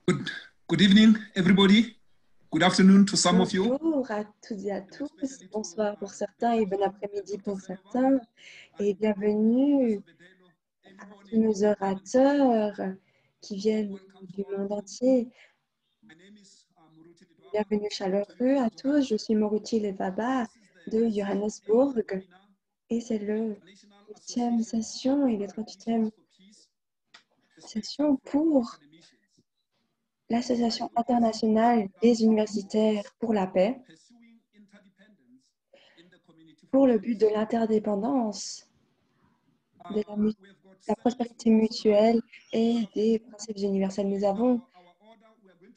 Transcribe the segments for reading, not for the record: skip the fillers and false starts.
Good, good evening, everybody. Good afternoon to some of you. Bonjour à toutes et à tous, bonsoir pour certains et bon après-midi pour certains, et bienvenue à tous nos orateurs qui viennent du monde entier. Bienvenue chaleureux à tous, je suis Moruti Levaba de Johannesburg et c'est le 8e session et la 38e session pour l'Association internationale des universitaires pour la paix, pour le but de l'interdépendance, de la prospérité mutuelle et des principes universels. Nous avons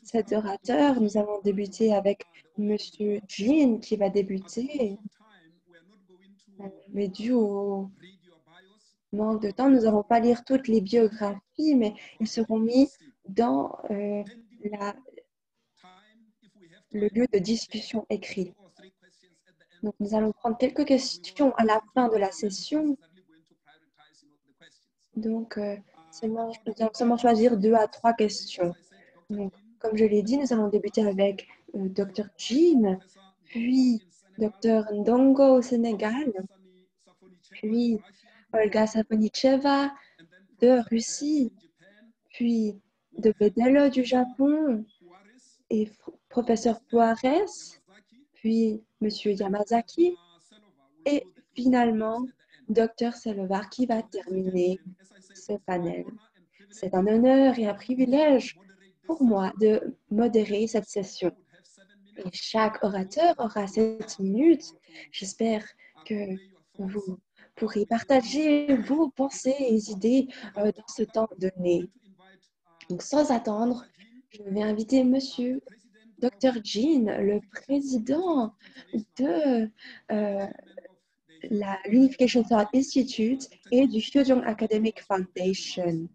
7 orateurs. Nous allons débuter avec M. Jean qui va débuter. Mais dû au manque de temps, nous n'allons pas lire toutes les biographies, mais ils seront mis dans le lieu de discussion écrit. Donc, nous allons prendre quelques questions à la fin de la session. Donc, nous allons seulement choisir 2 à 3 questions. Donc, comme je l'ai dit, nous allons débuter avec Dr. Jean, puis Dr. Ndongo au Sénégal, puis Olga Saponicheva de Russie, puis de Bedelo du Japon et professeur Juarez, puis Monsieur Yamazaki et finalement Dr. Selovar qui va terminer ce panel. C'est un honneur et un privilège pour moi de modérer cette session. Et chaque orateur aura 7 minutes. J'espère que vous pourrez partager vos pensées et idées dans ce temps donné. Donc, sans attendre, je vais inviter Monsieur Dr. Jean, le président de l'Unification Thought Institute et du Fujian Academic Foundation.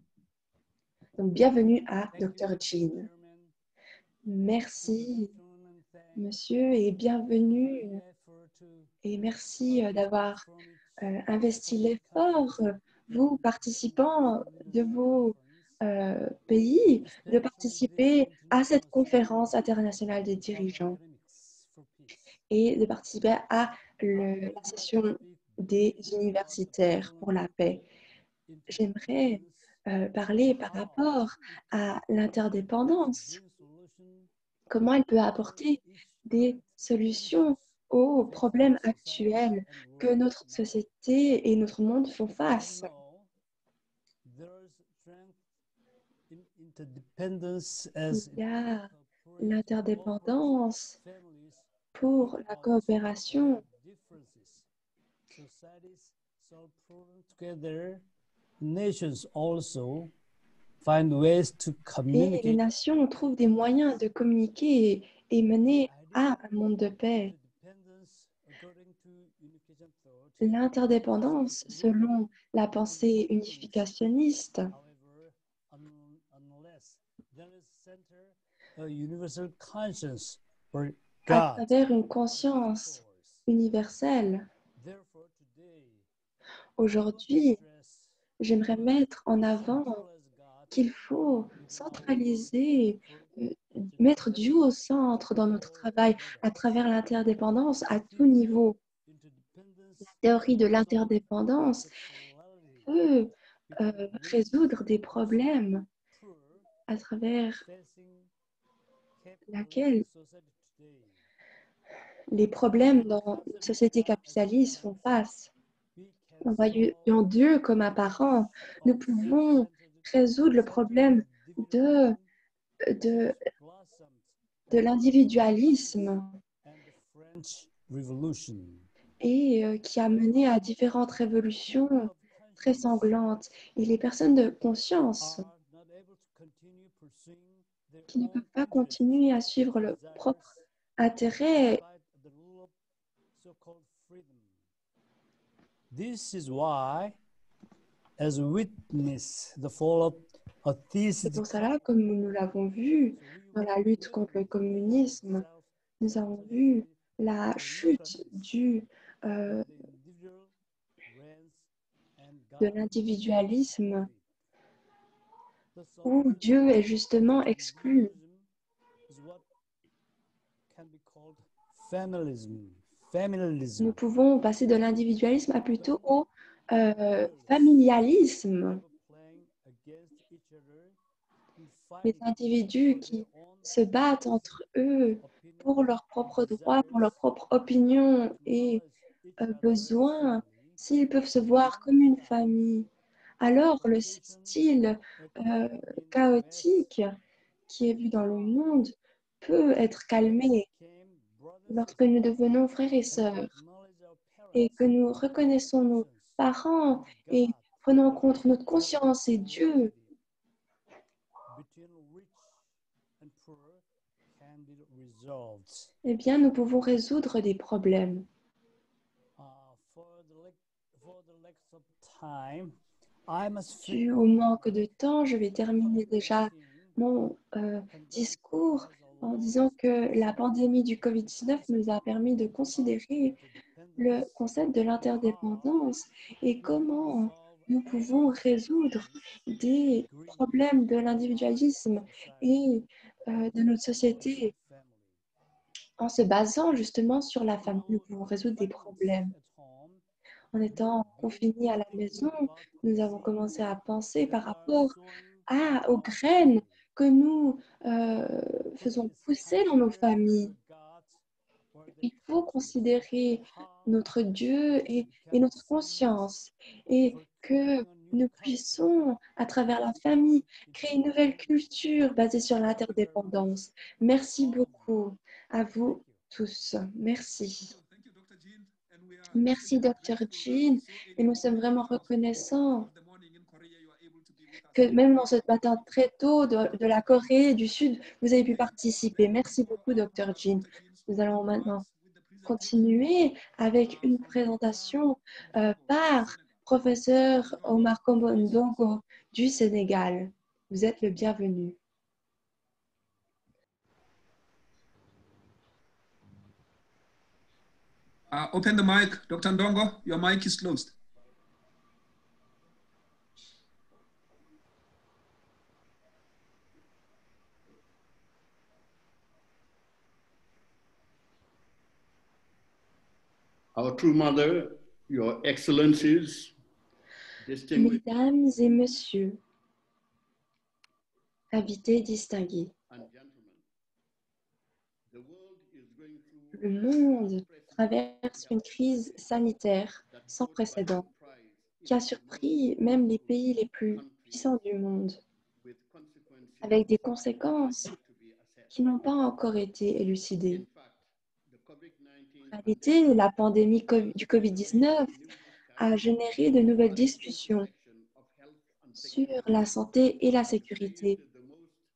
Donc, bienvenue à Dr. Jean. Merci, monsieur, et bienvenue. Et merci d'avoir investi l'effort, vous, participants de vos pays, de participer à cette conférence internationale des dirigeants et de participer à la session des universitaires pour la paix. J'aimerais parler par rapport à l'interdépendance, comment elle peut apporter des solutions aux problèmes actuels que notre société et notre monde font face. Il y a l'interdépendance pour la coopération. Et les nations trouvent des moyens de communiquer et mener à un monde de paix. L'interdépendance, selon la pensée unificationniste, à travers une conscience universelle. Aujourd'hui, j'aimerais mettre en avant qu'il faut centraliser, mettre Dieu au centre dans notre travail à travers l'interdépendance à tout niveau. La théorie de l'interdépendance peut résoudre des problèmes à travers laquelle les problèmes dans la société capitaliste font face. En voyant Dieu comme apparent, nous pouvons résoudre le problème de l'individualisme et qui a mené à différentes révolutions très sanglantes. Et les personnes de conscience qui ne peuvent pas continuer à suivre leur propre intérêt. C'est pour cela, comme nous l'avons vu dans la lutte contre le communisme, nous avons vu la chute de l'individualisme où Dieu est justement exclu. Nous pouvons passer de l'individualisme à plutôt au familialisme. Les individus qui se battent entre eux pour leurs propres droits, pour leurs propres opinions et besoins, s'ils peuvent se voir comme une famille, alors le style chaotique qui est vu dans le monde peut être calmé lorsque nous devenons frères et sœurs et que nous reconnaissons nos parents et prenons en compte notre conscience et Dieu. Eh bien, nous pouvons résoudre des problèmes. Dû au manque de temps, je vais terminer déjà mon discours en disant que la pandémie du COVID-19 nous a permis de considérer le concept de l'interdépendance et comment nous pouvons résoudre des problèmes de l'individualisme et de notre société. En se basant justement sur la famille, nous pouvons résoudre des problèmes. En étant confinés à la maison, nous avons commencé à penser par rapport aux graines que nous faisons pousser dans nos familles. Il faut considérer notre Dieu et notre conscience et que nous puissions, à travers la famille, créer une nouvelle culture basée sur l'interdépendance. Merci beaucoup à vous tous. Merci. Merci, Dr. Jean, et nous sommes vraiment reconnaissants que même dans ce matin très tôt de la Corée du Sud, vous avez pu participer. Merci beaucoup, Dr. Jean. Nous allons maintenant continuer avec une présentation par professeur Omar Kombo Ndongo du Sénégal. Vous êtes le bienvenu. Open the mic, Dr. Ndongo. Your mic is closed. Our true mother, your excellencies, Mesdames et messieurs, invités distingués, le monde traverse une crise sanitaire sans précédent qui a surpris même les pays les plus puissants du monde, avec des conséquences qui n'ont pas encore été élucidées. En réalité, la pandémie du COVID-19 a généré de nouvelles discussions sur la santé et la sécurité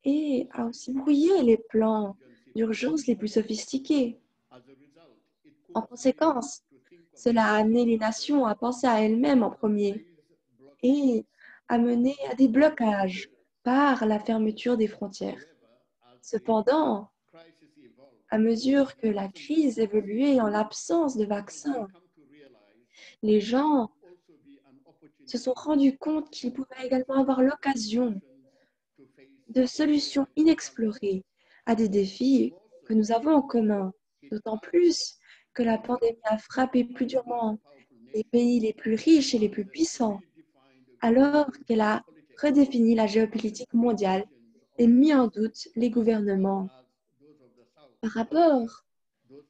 et a aussi brouillé les plans d'urgence les plus sophistiqués. En conséquence, cela a amené les nations à penser à elles-mêmes en premier et a mené à des blocages par la fermeture des frontières. Cependant, à mesure que la crise évoluait en l'absence de vaccins, les gens se sont rendus compte qu'ils pouvaient également avoir l'occasion de solutions inexplorées à des défis que nous avons en commun, d'autant plus que la pandémie a frappé plus durement les pays les plus riches et les plus puissants, alors qu'elle a redéfini la géopolitique mondiale et mis en doute les gouvernements. Par rapport,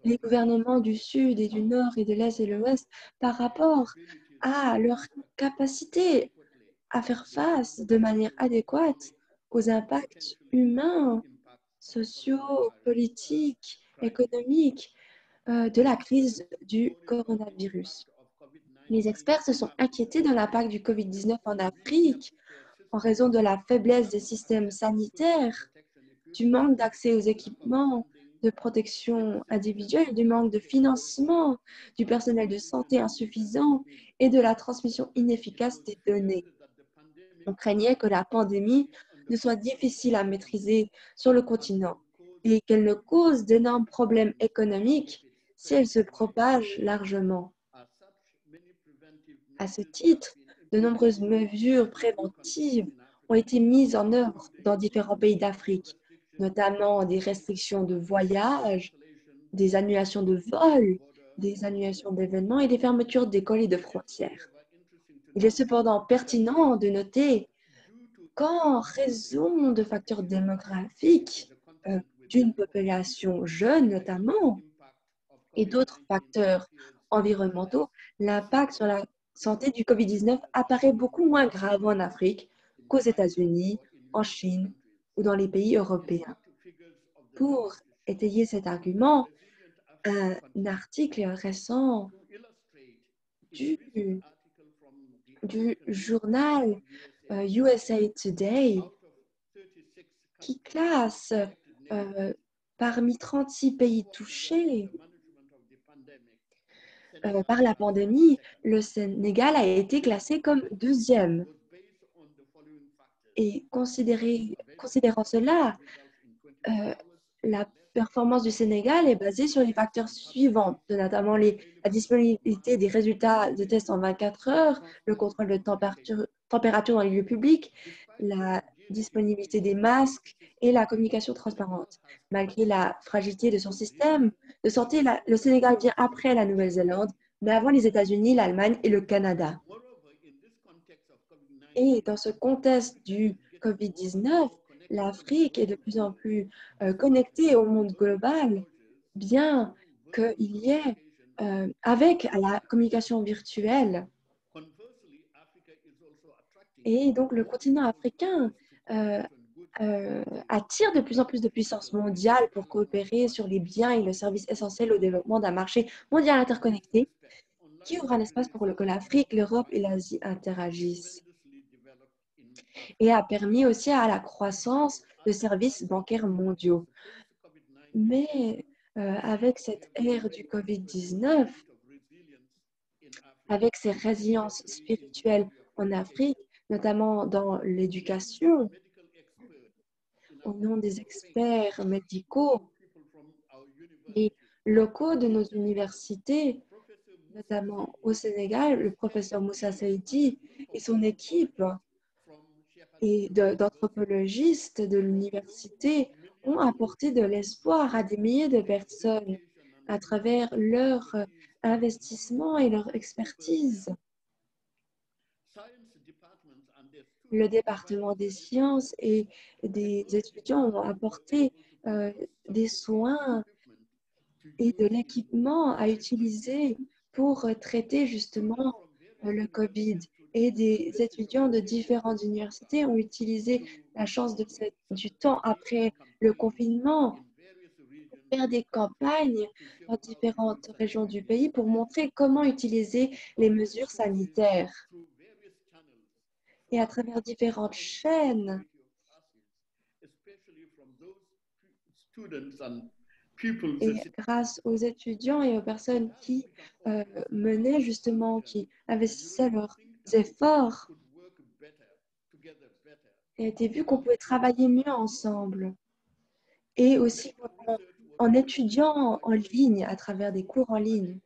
les gouvernements du Sud et du Nord et de l'Est et de l'Ouest, par rapport à leur capacité à faire face de manière adéquate aux impacts humains, sociaux, politiques, économiques de la crise du coronavirus. Les experts se sont inquiétés de l'impact du COVID-19 en Afrique en raison de la faiblesse des systèmes sanitaires, du manque d'accès aux équipements de protection individuelle, du manque de financement, du personnel de santé insuffisant et de la transmission inefficace des données. On craignait que la pandémie ne soit difficile à maîtriser sur le continent et qu'elle ne cause d'énormes problèmes économiques si elle se propage largement. À ce titre, de nombreuses mesures préventives ont été mises en œuvre dans différents pays d'Afrique, notamment des restrictions de voyage, des annulations de vols, des annulations d'événements et des fermetures d'écoles et de frontières. Il est cependant pertinent de noter qu'en raison de facteurs démographiques, d'une population jeune notamment, et d'autres facteurs environnementaux, l'impact sur la santé du COVID-19 apparaît beaucoup moins grave en Afrique qu'aux États-Unis, en Chine ou dans les pays européens. Pour étayer cet argument, un article récent du journal USA Today qui classe parmi 36 pays touchés par la pandémie, le Sénégal a été classé comme deuxième. Et considérant cela, la performance du Sénégal est basée sur les facteurs suivants, notamment la disponibilité des résultats de tests en 24 heures, le contrôle de température dans les lieux publics, la disponibilité des masques et la communication transparente. Malgré la fragilité de son système de santé, le Sénégal vient après la Nouvelle-Zélande, mais avant les États-Unis, l'Allemagne et le Canada. Et dans ce contexte du COVID-19, l'Afrique est de plus en plus connectée au monde global, bien qu'il y ait, avec la communication virtuelle. Et donc, le continent africain attire de plus en plus de puissances mondiales pour coopérer sur les biens et les services essentiels au développement d'un marché mondial interconnecté qui ouvre un espace pour que l'Afrique, l'Europe et l'Asie interagissent. Et a permis aussi à la croissance de services bancaires mondiaux. Mais avec cette ère du COVID-19, avec ces résiliences spirituelles en Afrique, notamment dans l'éducation, au nom des experts médicaux, les locaux de nos universités, notamment au Sénégal, le professeur Moussa Saïdi et son équipe et d'anthropologistes de l'université ont apporté de l'espoir à des milliers de personnes à travers leur investissement et leur expertise. Le département des sciences et des étudiants ont apporté des soins et de l'équipement à utiliser pour traiter justement le COVID. Et des étudiants de différentes universités ont utilisé la chance du temps après le confinement pour faire des campagnes dans différentes régions du pays pour montrer comment utiliser les mesures sanitaires. Et à travers différentes chaînes, et grâce aux étudiants et aux personnes qui menaient justement, qui investissaient leurs efforts, il a été vu qu'on pouvait travailler mieux ensemble. Et aussi en étudiant en ligne, à travers des cours en ligne,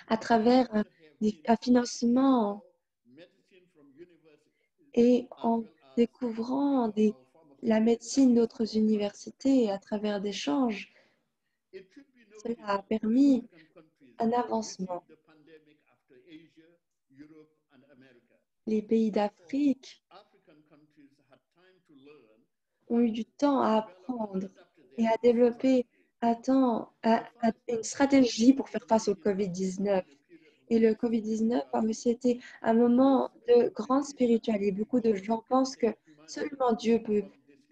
à travers un financement et en découvrant la médecine d'autres universités et à travers des échanges, cela a permis un avancement. Les pays d'Afrique ont eu du temps à apprendre et à développer une stratégie pour faire face au COVID-19. Et le COVID-19 a aussi été un moment de grande spiritualité. Beaucoup de gens pensent que seulement Dieu peut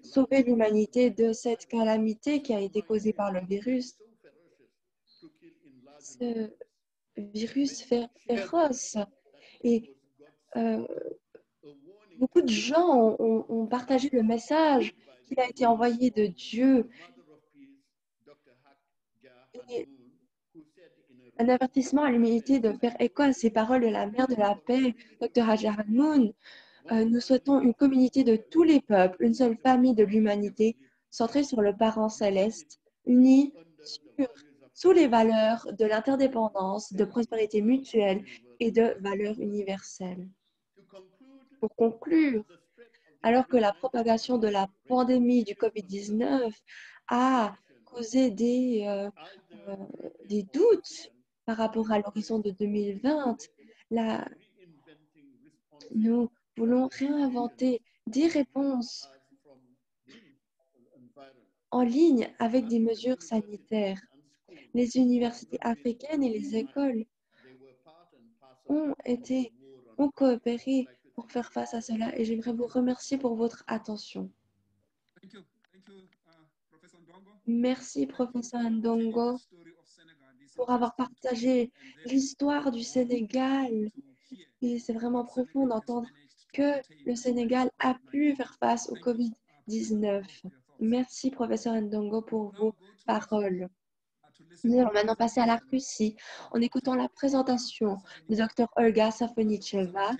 sauver l'humanité de cette calamité qui a été causée par le virus. Ce virus féroce. Et beaucoup de gens ont partagé le message qui a été envoyé de Dieu. Et un avertissement à l'humanité de faire écho à ces paroles de la mère de la paix, Dr. Hajar Moon. Nous souhaitons une communauté de tous les peuples, une seule famille de l'humanité, centrée sur le parent céleste, unie sous les valeurs de l'interdépendance, de prospérité mutuelle et de valeurs universelles. Pour conclure, alors que la propagation de la pandémie du COVID-19 a causé des doutes par rapport à l'horizon de 2020, nous voulons réinventer des réponses en ligne avec des mesures sanitaires. Les universités africaines et les écoles ont coopéré pour faire face à cela et j'aimerais vous remercier pour votre attention. Thank you, Professor Ndongo. Merci, professeur Ndongo, pour avoir partagé l'histoire du Sénégal. Et c'est vraiment profond d'entendre que le Sénégal a pu faire face au COVID-19. Merci, professeur Ndongo, pour vos paroles. Nous allons maintenant passer à la Russie en écoutant la présentation du Dr Olga Safonicheva.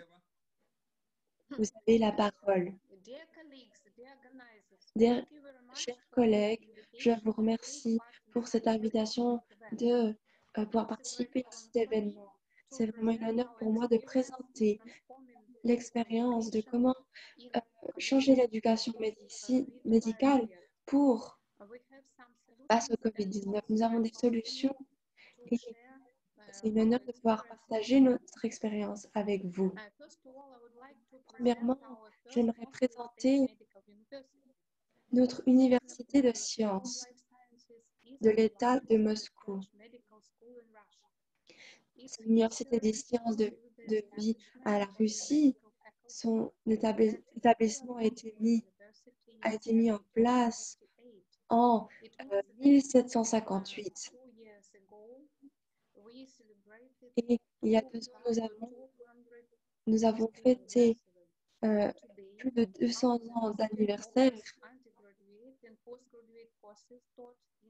Vous avez la parole. Chers collègues, je vous remercie pour cette invitation de pouvoir participer à cet événement. C'est vraiment un honneur pour moi de présenter l'expérience de comment changer l'éducation médicale pour face au COVID-19. Nous avons des solutions et c'est un honneur de pouvoir partager notre expérience avec vous. Premièrement, j'aimerais présenter notre université de sciences de l'État de Moscou. C'est l'université des sciences de vie à la Russie. Son établissement a été mis en place en 1758. Et il y a 2 ans, nous avons fêté plus de 200 ans d'anniversaire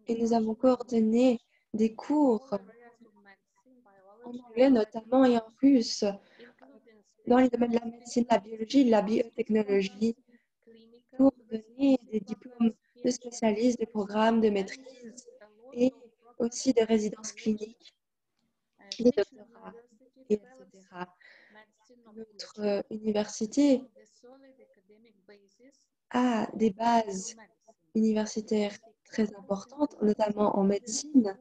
et nous avons coordonné des cours en anglais notamment et en russe dans les domaines de la médecine, la biologie et la biotechnologie pour donner des diplômes de spécialistes, des programmes de maîtrise et aussi de résidence clinique, des doctorats, etc. Notre université a des bases universitaires très importantes, notamment en médecine.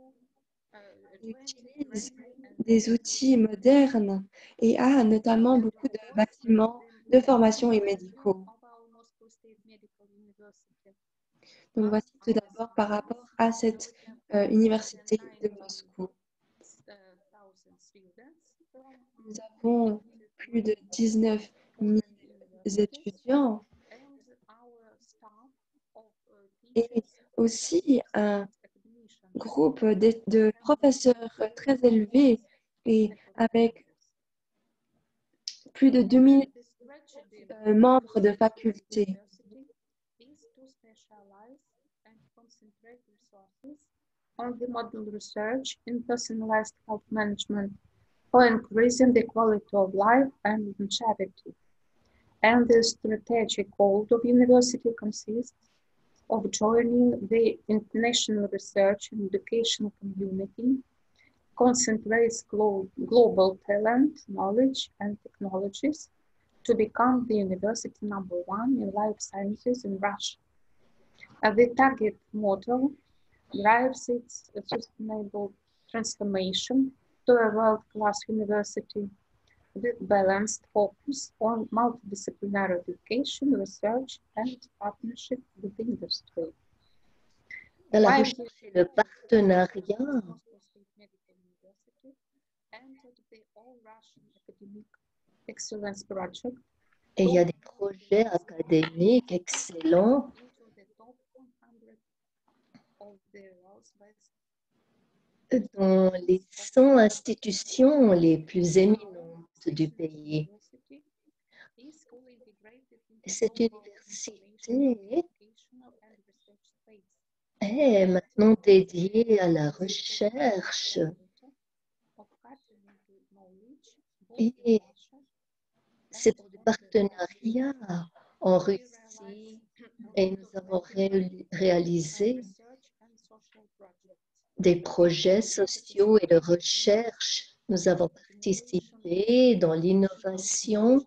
Il utilise des outils modernes et a notamment beaucoup de bâtiments de formation et médicaux. Donc voici tout d'abord par rapport à cette université de Moscou. Nous avons plus de 19 000 étudiants et aussi un groupe de professeurs très élevés et avec plus de 2000 membres de faculté. On the model research in personalized health management for increasing the quality of life and longevity. And the strategic goal of university consists of joining the international research and educational community, concentrates global talent, knowledge, and technologies to become the university #1 in life sciences in Russia. The target model drives its sustainable transformation to a world-class university with balanced focus on multidisciplinary education, research, and partnership with industry. Dans la recherche et le partenariat, et il y a des projets académiques excellents dans les 100 institutions les plus éminentes du pays. Cette université est maintenant dédiée à la recherche et c'est pour des partenariats en Russie et nous avons réalisé des projets sociaux et de recherche. Nous avons participé dans l'innovation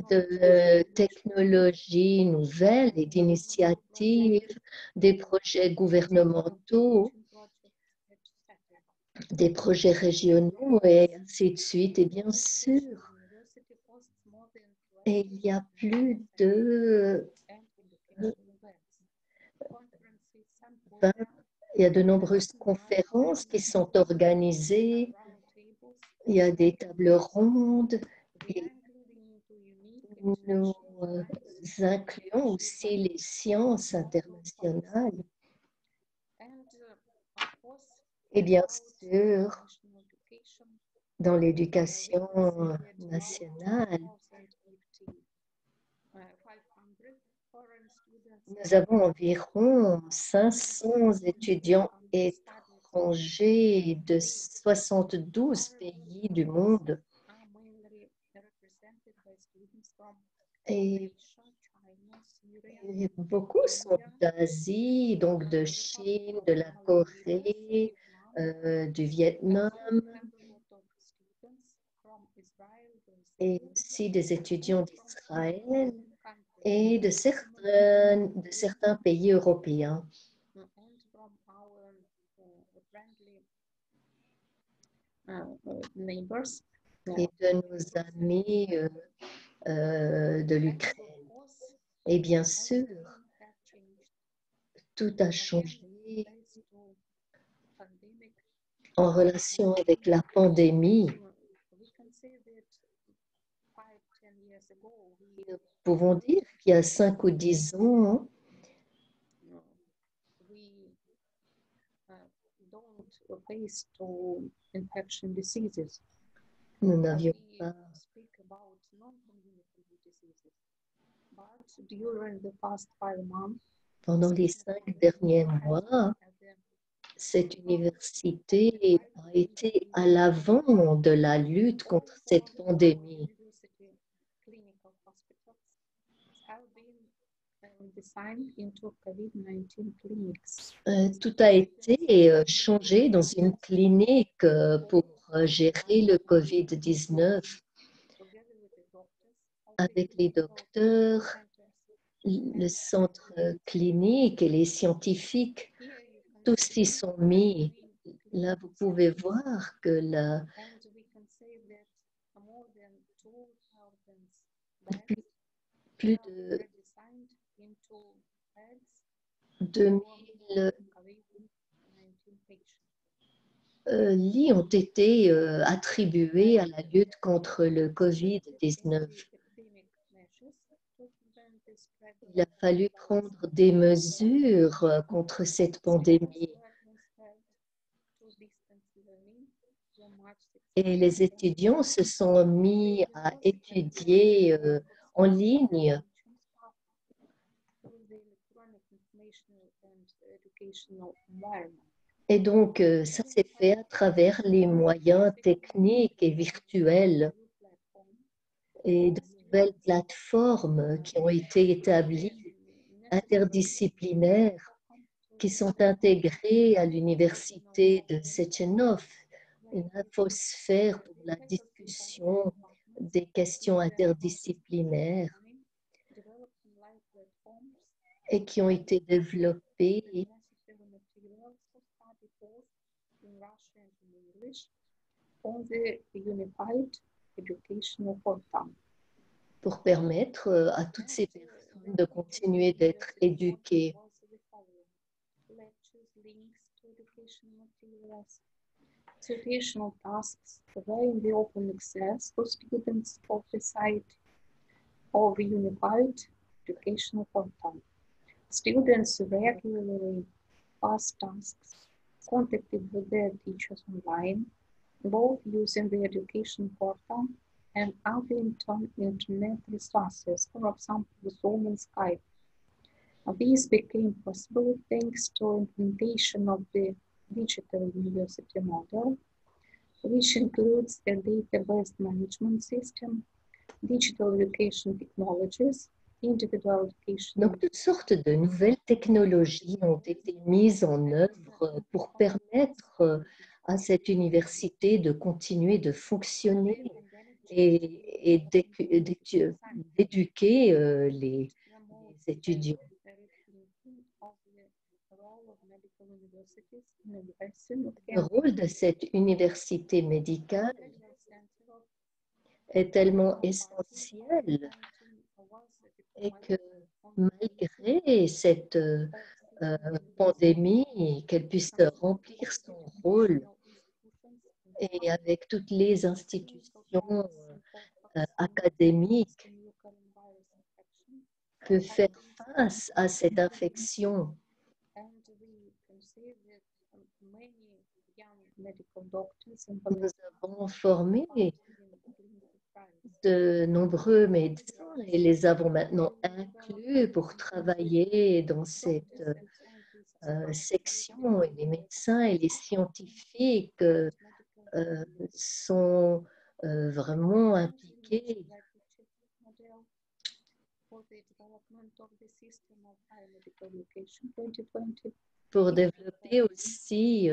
de technologies nouvelles et d'initiatives, des projets gouvernementaux, des projets régionaux et ainsi de suite. Et bien sûr, il y a plus de il y a de nombreuses conférences qui sont organisées, il y a des tables rondes et nous incluons aussi les sciences internationales. Et bien sûr, dans l'éducation nationale, nous avons environ 500 étudiants étrangers de 72 pays du monde. Et beaucoup sont d'Asie, donc de Chine, de la Corée, du Vietnam, et aussi des étudiants d'Israël et de certains pays européens. Et de nos amis de l'Ukraine. Et bien sûr, tout a changé en relation avec la pandémie. Nous pouvons dire qu'il y a 5 ou 10 ans, nous n'avions pas pendant les 5 derniers mois, cette université a été à l'avant de la lutte contre cette pandémie. Tout a été changé dans une clinique pour gérer le COVID-19 avec les docteurs, le centre clinique et les scientifiques. Tous y sont mis. Là, vous pouvez voir que plus de 2000 lits ont été attribués à la lutte contre le COVID-19. Il a fallu prendre des mesures contre cette pandémie. Et les étudiants se sont mis à étudier en ligne. Et donc, ça s'est fait à travers les moyens techniques et virtuels et de nouvelles plateformes qui ont été établies, interdisciplinaires, qui sont intégrées à l'université de Sechenov, une infosphère pour la discussion des questions interdisciplinaires et qui ont été développées pour permettre à toutes ces personnes de continuer d'être éduquées. Situational tasks were in the open access for students of the site of Unified Educational Portal. Students regularly pass tasks, contacted with their teachers online, both using the education portal and other internet resources, for example, Zoom and Skype. This became possible thanks to implementation of the digital university model, which includes a database management system, digital education technologies, individual education. Donc, toutes sortes de nouvelles technologies ont été mises en œuvre pour permettre à cette université de continuer de fonctionner. et d'éduquer les étudiants. Le rôle de cette université médicale est tellement essentiel et que malgré cette pandémie, qu'elle puisse remplir son rôle et avec toutes les institutions académiques peut faire face à cette infection. Nous avons formé de nombreux médecins et les avons maintenant inclus pour travailler dans cette section. Et les médecins et les scientifiques sont vraiment impliqués pour développer aussi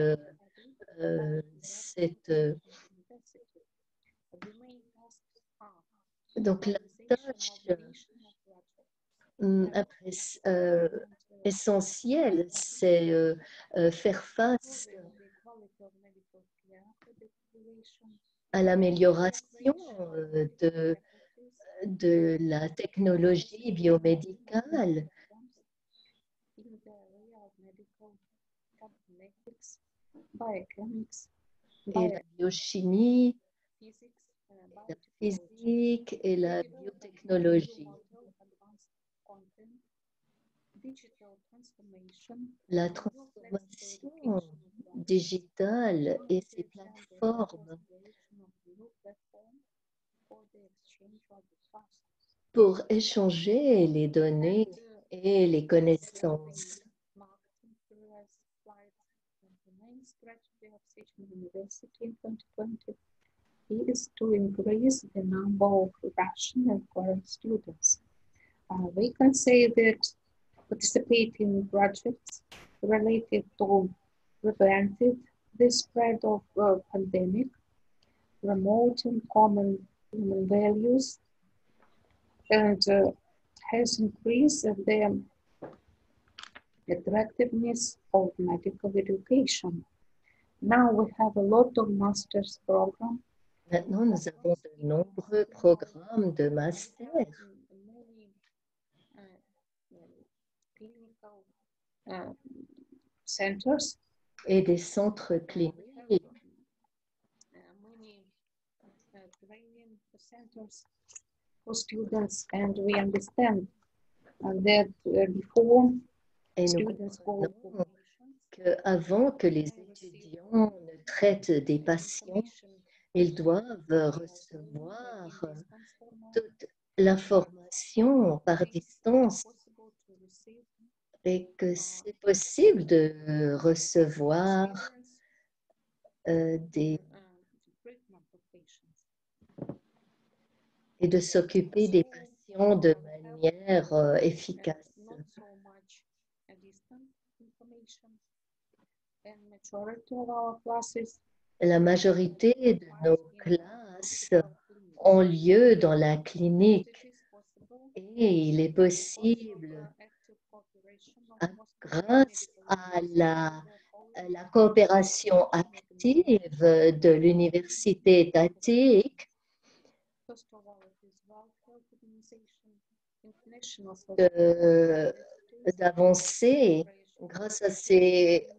cette... donc la tâche essentielle, c'est faire face à l'amélioration de la technologie biomédicale et la biochimie, la physique et la biotechnologie. La transformation digitale et ses plateformes pour échanger les données et les connaissances. Is to increase the number of Russian and foreign students. We can say that participating projects related to preventing the spread of pandemic, promoting common human values, and has increased the attractiveness of medical education. Now we have a lot of master's programs. Maintenant, nous avons de nombreux programmes de master Centers et des centres cliniques. Training centers for students, and we understand that before Et nous students go comprenons qu'avant que les étudiants ne traitent des patients, ils doivent recevoir toute l'information par distance et que c'est possible de recevoir et de s'occuper des patients de manière efficace. La majorité de nos classes ont lieu dans la clinique et il est possible, grâce à la coopération active de l'université étatique, d'avancer. Grâce à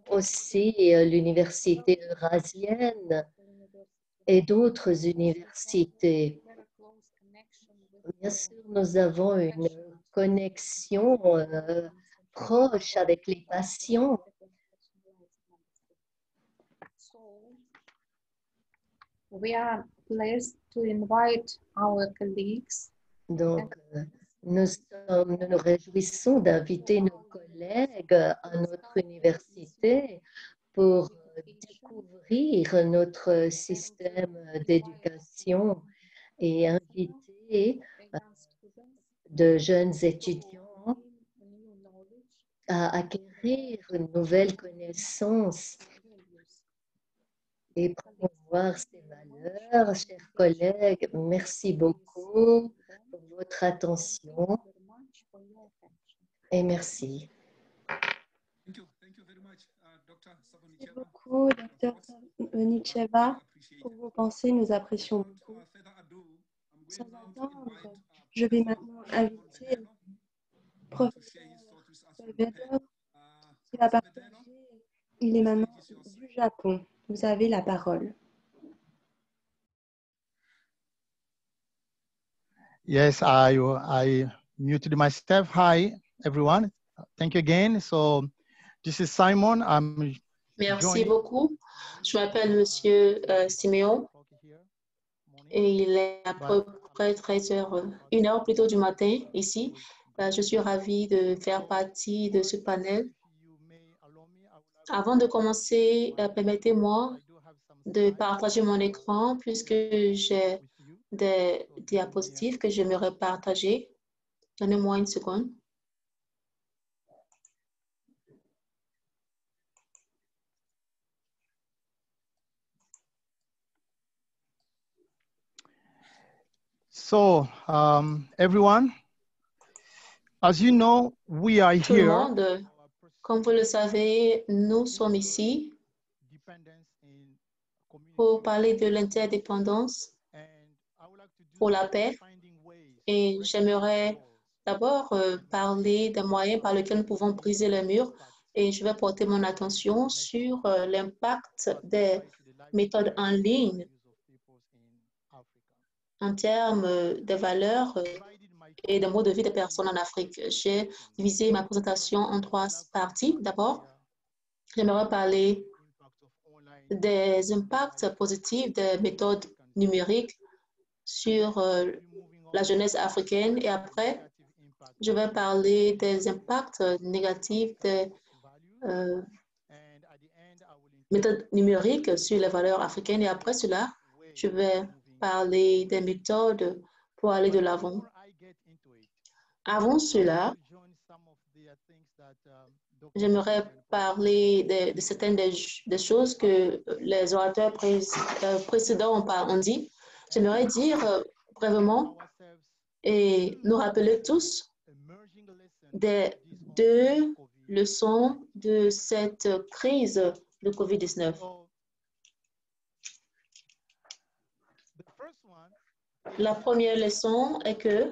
aussi l'université eurasienne et d'autres universités. Bien sûr, nous avons une connexion proche avec les patients. We are blessed to invite our colleagues. Donc, nous nous réjouissons d'inviter nos collègues à notre université pour découvrir notre système d'éducation et inviter de jeunes étudiants à acquérir une nouvelle connaissance et promouvoir ces valeurs. Chers collègues, merci beaucoup pour votre attention et merci. Thank you very much, Dr. Merci beaucoup, Dr. Savonicheva, pour vos pensées. Nous apprécions beaucoup. Sans attendre, je vais maintenant inviter le professeur Vedder qui va partager. Il est maintenant du Japon. Vous avez la parole. Yes, I muted myself. Hi, everyone. Thank you again. So this is Simon. I'm Merci beaucoup. Je m'appelle Monsieur Siméon et il est à peu près 13h, 1h plutôt du matin ici. Je suis ravie de faire partie de ce panel. Avant de commencer, permettez-moi de partager mon écran puisque j'ai des diapositives que j'aimerais partager. Donnez-moi une seconde. So, everyone, as you know, we are Tout le here monde, comme vous le savez, nous sommes ici pour parler de l'interdépendance pour la paix. Et j'aimerais d'abord parler des moyens par lesquels nous pouvons briser le mur. Et je vais porter mon attention sur l'impact des méthodes en ligne en termes des valeurs et des modes de vie des personnes en Afrique. J'ai divisé ma présentation en 3 parties. D'abord, j'aimerais parler des impacts positifs des méthodes numériques sur la jeunesse africaine et après, je vais parler des impacts négatifs des méthodes numériques sur les valeurs africaines et après cela, je vais parler des méthodes pour aller de l'avant. Avant cela, j'aimerais parler de certaines des choses que les orateurs précédents ont dit. J'aimerais dire brièvement et nous rappeler tous des 2 leçons de cette crise de COVID-19. La première leçon est que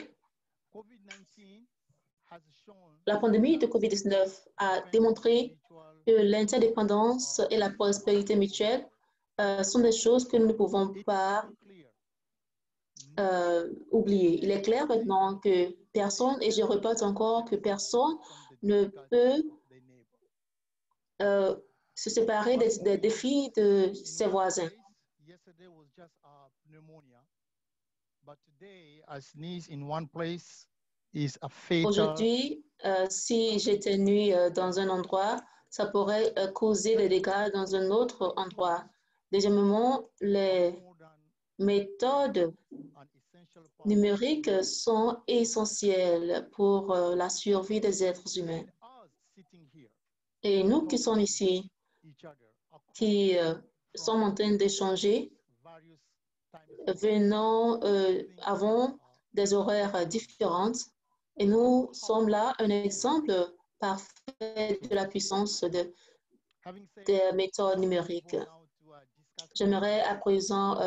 la pandémie de COVID-19 a démontré que l'interdépendance et la prospérité mutuelle sont des choses que nous ne pouvons pas oublier. Il est clair maintenant que personne, et je répète encore que personne ne peut se séparer des défis de ses voisins. Aujourd'hui, si j'éternue dans un endroit, ça pourrait causer des dégâts dans un autre endroit. Deuxièmement, les méthodes numériques sont essentielles pour la survie des êtres humains. Et nous qui sommes ici, qui sommes en train d'échanger, avons des horaires différents et nous sommes là un exemple parfait de la puissance des méthodes numériques. J'aimerais à présent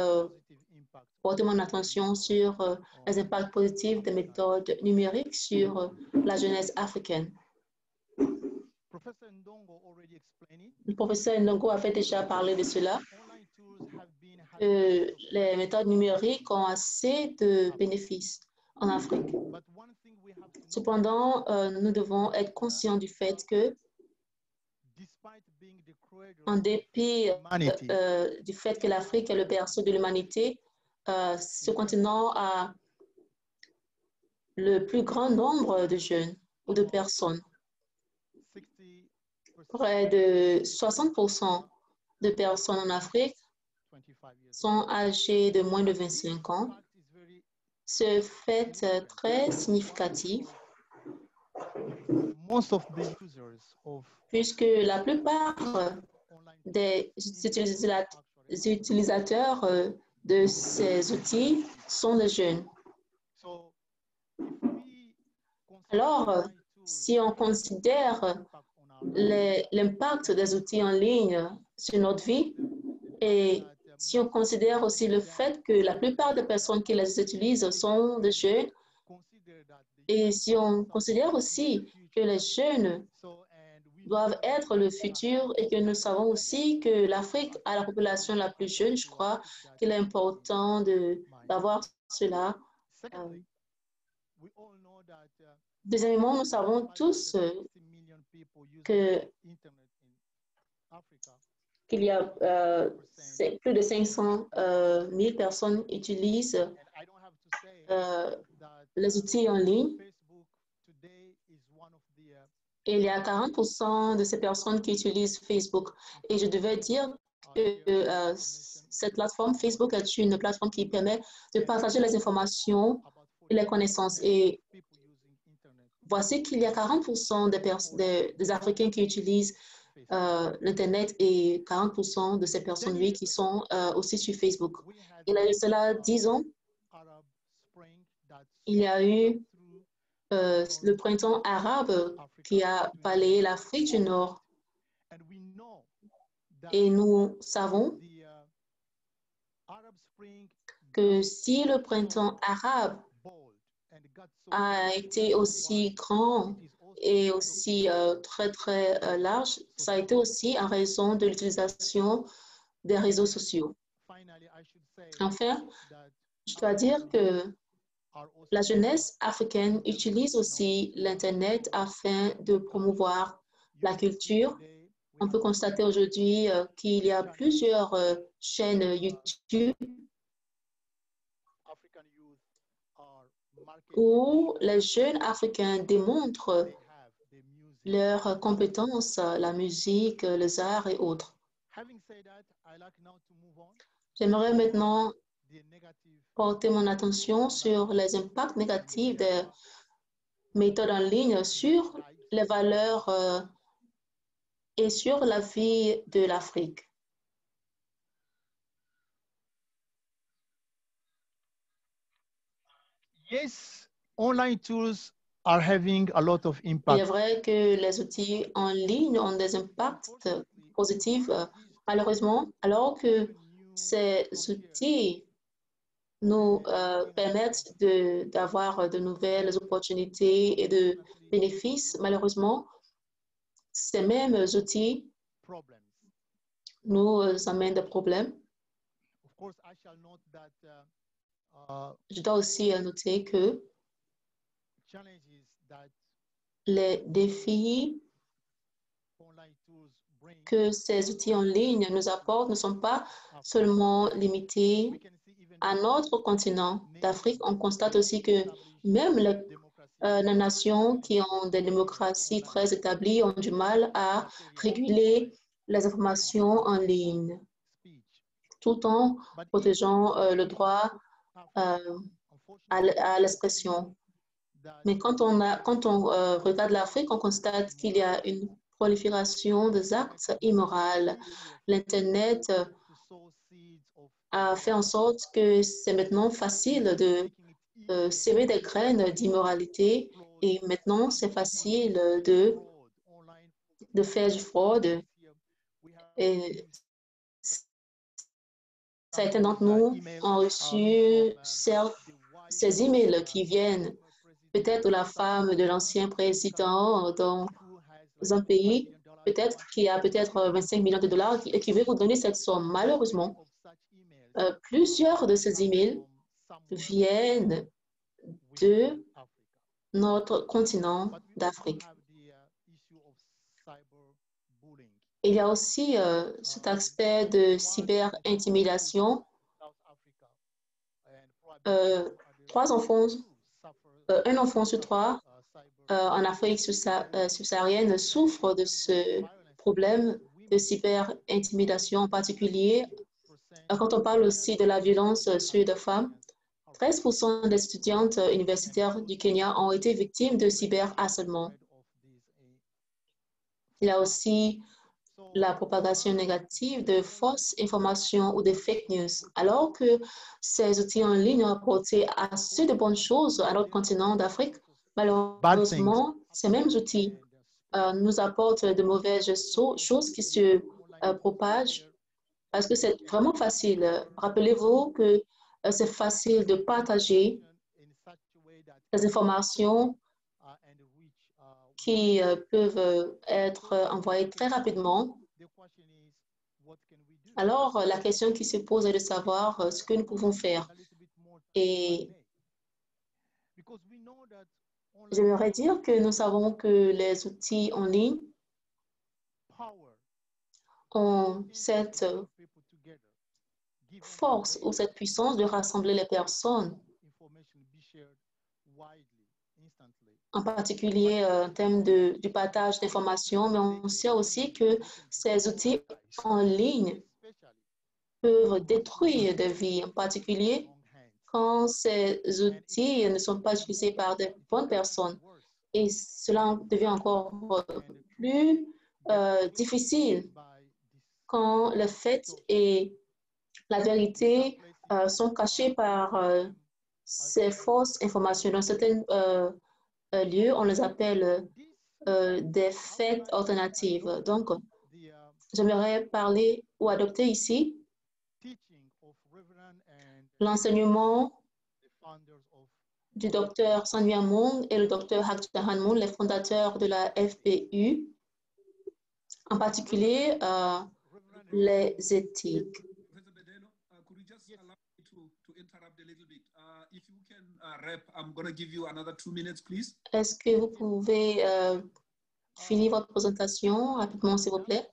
porter mon attention sur les impacts positifs des méthodes numériques sur la jeunesse africaine. Le professeur Ndongo avait déjà parlé de cela. Les méthodes numériques ont assez de bénéfices en Afrique. Cependant, nous devons être conscients du fait que, en dépit du fait que l'Afrique est le berceau de l'humanité, ce continent a le plus grand nombre de jeunes ou de personnes. Près de 60% de personnes en Afrique sont âgées de moins de 25 ans. Ce fait est très significatif puisque la plupart des utilisateurs utilisateurs de ces outils sont les jeunes. Alors, si on considère l'impact des outils en ligne sur notre vie et si on considère aussi le fait que la plupart des personnes qui les utilisent sont des jeunes et si on considère aussi que les jeunes doivent être le futur et que nous savons aussi que l'Afrique a la population la plus jeune, je crois qu'il est important d'avoir cela. Deuxièmement, nous savons tous qu'il y a plus de 500 000 personnes utilisent les outils en ligne. Et il y a 40% de ces personnes qui utilisent Facebook. Et je devais dire que cette plateforme Facebook est une plateforme qui permet de partager les informations et les connaissances. Et voici qu'il y a 40% des Africains qui utilisent l'Internet et 40% de ces personnes, oui, qui sont aussi sur Facebook. Il y a cela 10 ans, il y a eu le printemps arabe qui a balayé l'Afrique du Nord. Et nous savons que si le printemps arabe a été aussi grand et aussi très large, ça a été aussi en raison de l'utilisation des réseaux sociaux. Enfin, je dois dire que la jeunesse africaine utilise aussi l'Internet afin de promouvoir la culture. On peut constater aujourd'hui qu'il y a plusieurs chaînes YouTube où les jeunes Africains démontrent leurs compétences, la musique, les arts et autres. J'aimerais maintenant porter mon attention sur les impacts négatifs des méthodes en ligne sur les valeurs et sur la vie de l'Afrique. Yes, online tools are having a lot of impact. Il est vrai que les outils en ligne ont des impacts positifs, malheureusement, alors que ces outils nous permettent d'avoir de nouvelles opportunités et de bénéfices. Malheureusement, ces mêmes outils nous amènent des problèmes. Je dois aussi noter que les défis que ces outils en ligne nous apportent ne sont pas seulement limités à notre continent d'Afrique. On constate aussi que même les nations qui ont des démocraties très établies ont du mal à réguler les informations en ligne, tout en protégeant le droit à l'expression. Mais quand on regarde l'Afrique, on constate qu'il y a une prolifération des actes immoraux. L'Internet a fait en sorte que c'est maintenant facile de s'aimer des graines d'immoralité et maintenant c'est facile de faire du fraude. Et certains d'entre nous ont reçu ces emails qui viennent peut-être de la femme de l'ancien président dans un pays, peut-être qui a peut-être 25 millions de dollars et qui veut vous donner cette somme. Malheureusement, plusieurs de ces emails viennent de notre continent d'Afrique. Il y a aussi cet aspect de cyber-intimidation. Un enfant sur trois en Afrique subsaharienne souffre de ce problème de cyber-intimidation, en particulier quand on parle aussi de la violence sur les femmes. 13% des étudiantes universitaires du Kenya ont été victimes de cyberharcèlement. Il y a aussi la propagation négative de fausses informations ou de fake news. Alors que ces outils en ligne ont apporté assez de bonnes choses à notre continent d'Afrique, malheureusement, ces mêmes outils nous apportent de mauvaises choses qui se propagent parce que c'est vraiment facile. Rappelez-vous que c'est facile de partager des informations qui peuvent être envoyées très rapidement. Alors, la question qui se pose est de savoir ce que nous pouvons faire. Et j'aimerais dire que nous savons que les outils en ligne ont cette force ou cette puissance de rassembler les personnes, en particulier en termes du partage d'informations, mais on sait aussi que ces outils en ligne peuvent détruire des vies, en particulier quand ces outils ne sont pas utilisés par de bonnes personnes. Et cela devient encore plus difficile quand le fait et la vérité sont cachés par ces fausses informations. Dans certains lieux, on les appelle des faits alternatives. Donc, j'aimerais parler ou adopter ici l'enseignement du docteur Sun Myung Moon et le docteur Hak Ja Han Moon, les fondateurs de la FPU, en particulier les éthiques. Est-ce que vous pouvez finir votre présentation rapidement, s'il vous plaît?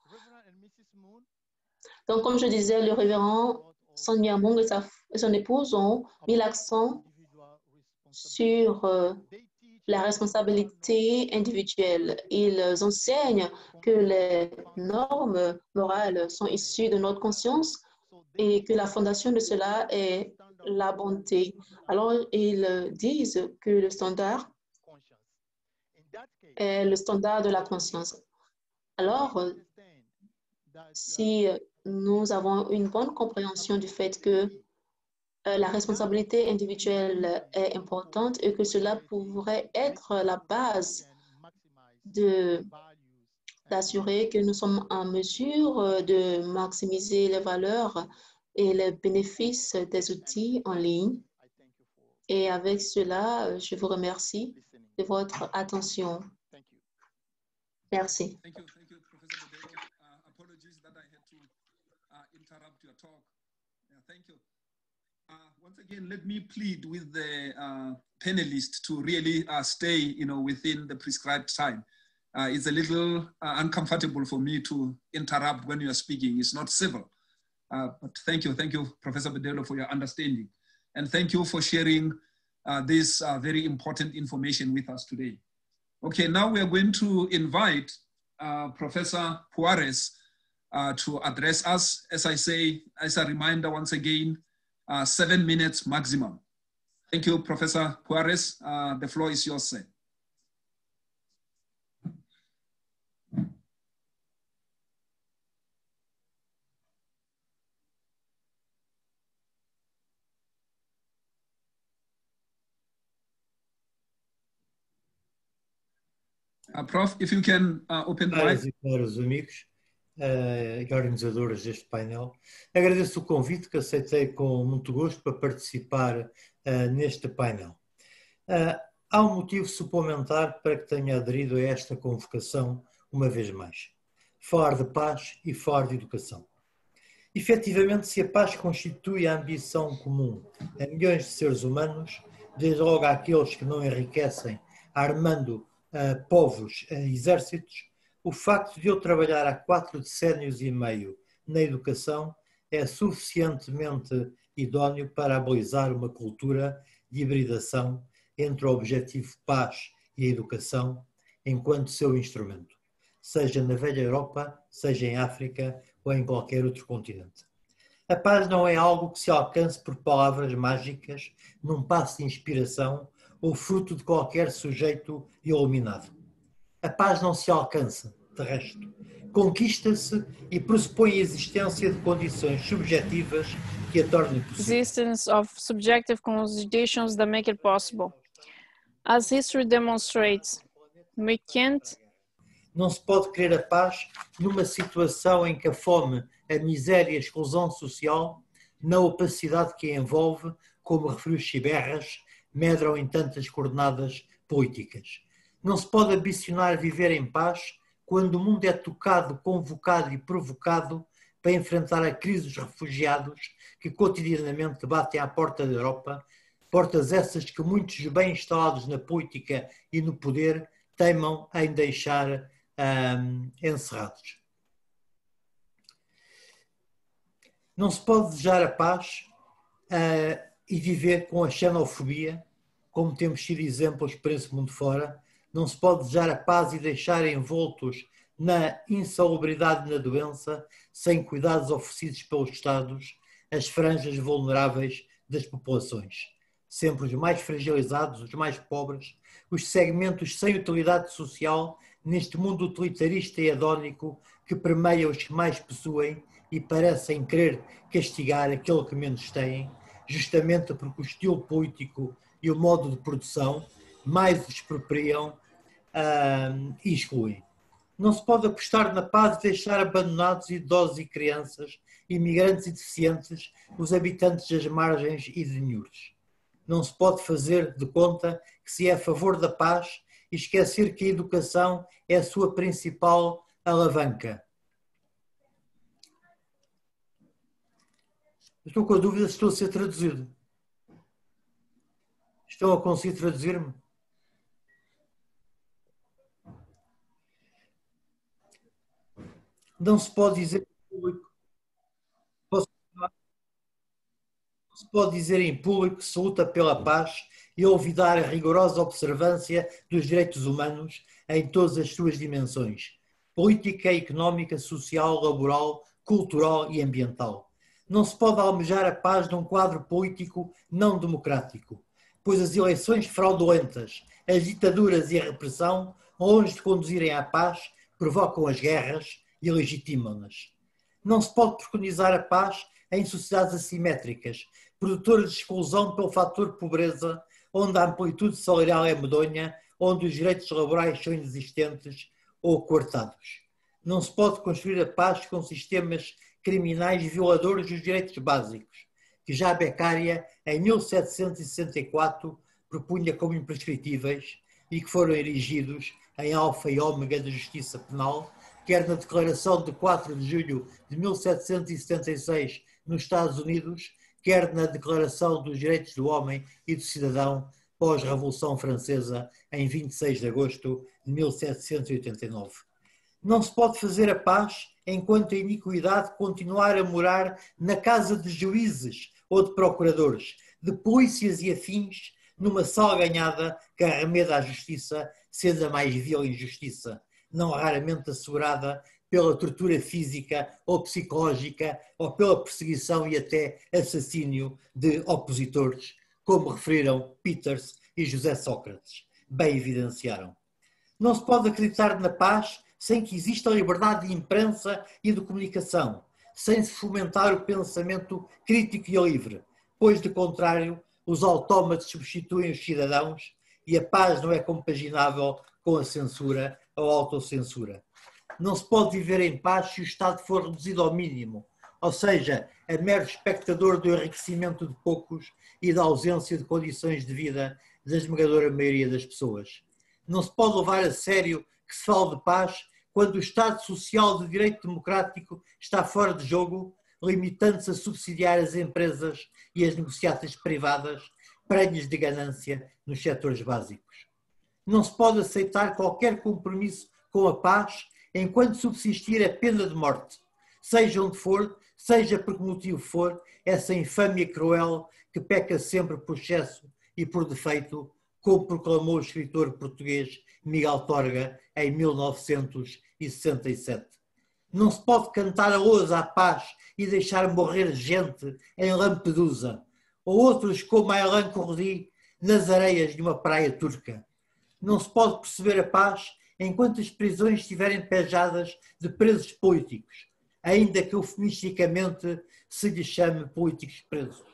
Donc, comme je disais, le révérend Sun Myung Moon et son épouse ont mis l'accent sur la responsabilité individuelle. Ils enseignent que les normes morales sont issues de notre conscience et que la fondation de cela est la bonté. Alors, ils disent que le standard est le standard de la conscience. Alors, si nous avons une bonne compréhension du fait que la responsabilité individuelle est importante et que cela pourrait être la base d'assurer que nous sommes en mesure de maximiser les valeurs et les bénéfices des outils en ligne. Et avec cela, je vous remercie de votre attention. Merci. Thank you, Professor Bedelo. Apologies that I had to interrupt your talk. Thank you. Once again, let me plead with the panelists to really stay, within the prescribed time. It's a little uncomfortable for me to interrupt when you are speaking. It's not civil. But thank you, Professor Bedelo, for your understanding. And thank you for sharing this very important information with us today. Okay, now we are going to invite Professor Juarez to address us. As I say, as a reminder, once again, 7 minutes maximum. Thank you, Professor Juarez. The floor is yours, sir. Prof, if you can open the mic. Caros amigos e organizadores deste painel, agradeço o convite que aceitei com muito gosto para participar neste painel. Há um motivo suplementar para que tenha aderido a esta convocação uma vez mais. Falar de paz e falar de educação. Efetivamente, se a paz constitui a ambição comum a milhões de seres humanos, desde logo àqueles que não enriquecem armando povos, exércitos, o facto de eu trabalhar há 4 decénios e meio na educação é suficientemente idóneo para habilitar uma cultura de hibridação entre o objetivo paz e a educação enquanto seu instrumento, seja na velha Europa, seja em África ou em qualquer outro continente. A paz não é algo que se alcance por palavras mágicas, num passo de inspiração ou fruto de qualquer sujeito iluminado. A paz não se alcança, terrestre. Conquista-se e pressupõe a existência de condições subjetivas que a tornem possível. Existence of subjective conditions that make it possible. As history demonstrates, we can't. Não se pode querer a paz numa situação em que a fome, a miséria e a exclusão social, na opacidade que a envolve, como referiu Chiberras, medram em tantas coordenadas políticas. Não se pode ambicionar viver em paz quando o mundo é tocado, convocado e provocado para enfrentar a crise dos refugiados que cotidianamente batem à porta da Europa, portas essas que muitos bem instalados na política e no poder teimam em deixar encerrados. Não se pode desejar a paz e viver com a xenofobia, como temos tido exemplos por esse mundo fora. Não se pode desejar a paz e deixar envoltos na insalubridade e na doença, sem cuidados oferecidos pelos Estados, as franjas vulneráveis das populações. Sempre os mais fragilizados, os mais pobres, os segmentos sem utilidade social, neste mundo utilitarista e hedónico que permeia os que mais possuem e parecem querer castigar aquele que menos têm, justamente porque o estilo político e o modo de produção mais os expropriam e excluem. Não se pode apostar na paz e deixar abandonados idosos e crianças, imigrantes e deficientes, os habitantes das margens e de Nhures. Não se pode fazer de conta que se é a favor da paz e esquecer que a educação é a sua principal alavanca. Estou com a dúvida se estou a ser traduzido. Estão a conseguir traduzir-me? Não se pode dizer em público. Não se pode dizer em público que se luta pela paz e olvidar a rigorosa observância dos direitos humanos em todas as suas dimensões: política, económica, social, laboral, cultural e ambiental. Não se pode almejar a paz num quadro político não democrático, pois as eleições fraudulentas, as ditaduras e a repressão, longe de conduzirem à paz, provocam as guerras e legitimam-nas. Não se pode preconizar a paz em sociedades assimétricas, produtoras de exclusão pelo fator pobreza, onde a amplitude salarial é medonha, onde os direitos laborais são inexistentes ou coartados. Não se pode construir a paz com sistemas criminais violadores dos direitos básicos, que já Beccaria, em 1764, propunha como imprescritíveis e que foram erigidos em alfa e ômega da justiça penal, quer na Declaração de 4 de julho de 1776 nos Estados Unidos, quer na Declaração dos Direitos do Homem e do Cidadão pós-Revolução Francesa, em 26 de agosto de 1789. Não se pode fazer a paz enquanto a iniquidade continuar a morar na casa de juízes ou de procuradores, de polícias e afins, numa salganhada que arremeda à justiça, sendo a mais vil injustiça, não raramente assegurada pela tortura física ou psicológica ou pela perseguição e até assassínio de opositores, como referiram Peters e José Sócrates, bem evidenciaram. Não se pode acreditar na paz sem que exista liberdade de imprensa e de comunicação, sem se fomentar o pensamento crítico e livre, pois, de contrário, os autómatos substituem os cidadãos e a paz não é compaginável com a censura ou autocensura. Não se pode viver em paz se o Estado for reduzido ao mínimo, ou seja, a mero espectador do enriquecimento de poucos e da ausência de condições de vida da esmagadora maioria das pessoas. Não se pode levar a sério que se fale de paz quando o Estado Social de Direito Democrático está fora de jogo, limitando-se a subsidiar as empresas e as negociatas privadas, prenhes de ganância nos setores básicos. Não se pode aceitar qualquer compromisso com a paz enquanto subsistir a pena de morte, seja onde for, seja por que motivo for, essa infâmia cruel que peca sempre por excesso e por defeito, como proclamou o escritor português Miguel Torga em 1967. Não se pode cantar a lousa à paz e deixar morrer gente em Lampedusa, ou outros como Alain Cordy nas areias de uma praia turca. Não se pode perceber a paz enquanto as prisões estiverem pejadas de presos políticos, ainda que eufemisticamente se lhes chame políticos presos.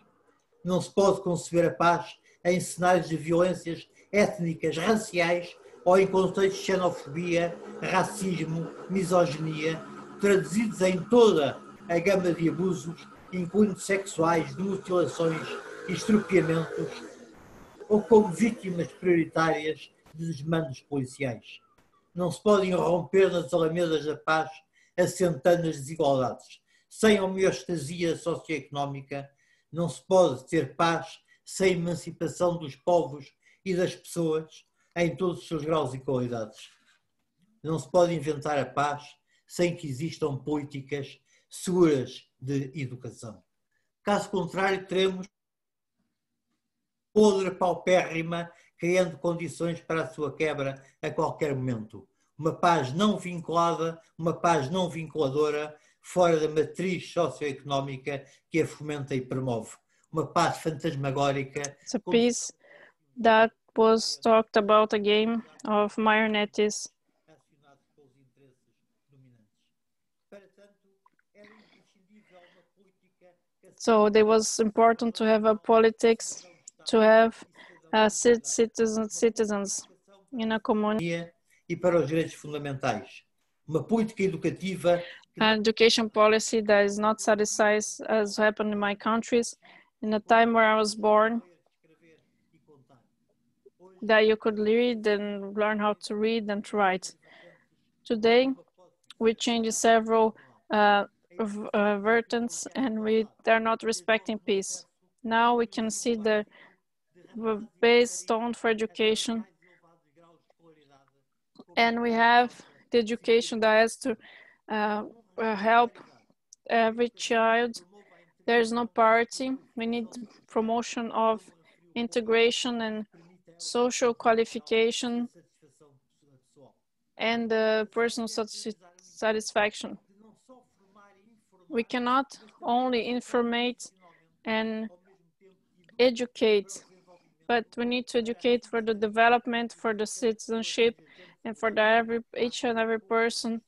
Não se pode conceber a paz em cenários de violências étnicas, raciais ou em contextos de xenofobia, racismo, misoginia, traduzidos em toda a gama de abusos, incluindo sexuais, de mutilações e estropiamentos, ou como vítimas prioritárias de desmandos policiais. Não se pode irromper nas alamedas da paz assentando as desigualdades. Sem homeostasia socioeconómica, não se pode ter paz sem emancipação dos povos e das pessoas em todos os seus graus e qualidades. Não se pode inventar a paz sem que existam políticas seguras de educação. Caso contrário, teremos podre paupérrima, criando condições para a sua quebra a qualquer momento. Uma paz não vinculada, uma paz não vinculadora, fora da matriz socioeconómica que a fomenta e promove. Uma paz fantasmagórica. It's a peace that was talked about a game of marionettes. So it was important to have a politics, to have citizens in a community. E para os direitos fundamentais. Uma política educativa. An education policy that is not satisfied as happened in my countries. In the time where I was born, that you could read and learn how to read and to write. Today, we changed several vertents and they're not respecting peace. Now we can see the base stone for education, and we have the education that has to help every child. There is no parity. We need promotion of integration and social qualification and personal satisfaction. We cannot only informate and educate, but we need to educate for the development, for the citizenship, and for each and every person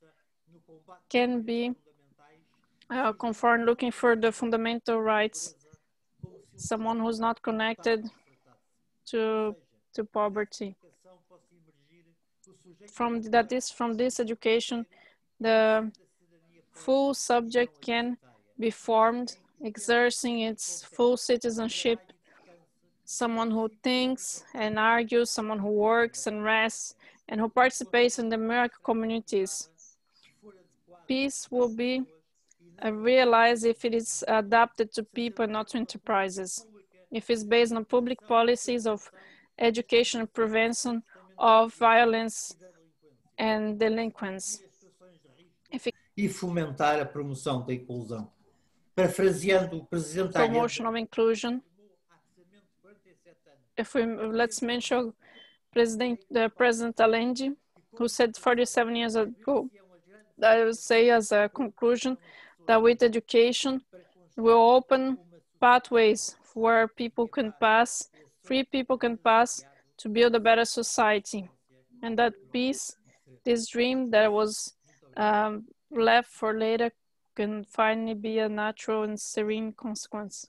can be conformed looking for the fundamental rights, someone who's not connected to poverty. From this education, the full subject can be formed, exerting its full citizenship, someone who thinks and argues, someone who works and rests, and who participates in the American communities. Peace will be realized if it is adapted to people and not to enterprises. If it's based on public policies of education and prevention of violence and delinquents. E fomentar a promoção da inclusão. Parafraseando o Presidente Allende. Promotion of inclusion. Let's mention President Allende, who said 47 years ago, I would say as a conclusion, that with education, we'll open pathways where people can pass, free people can pass to build a better society. And that peace, this dream that was left for later, can finally be a natural and serene consequence.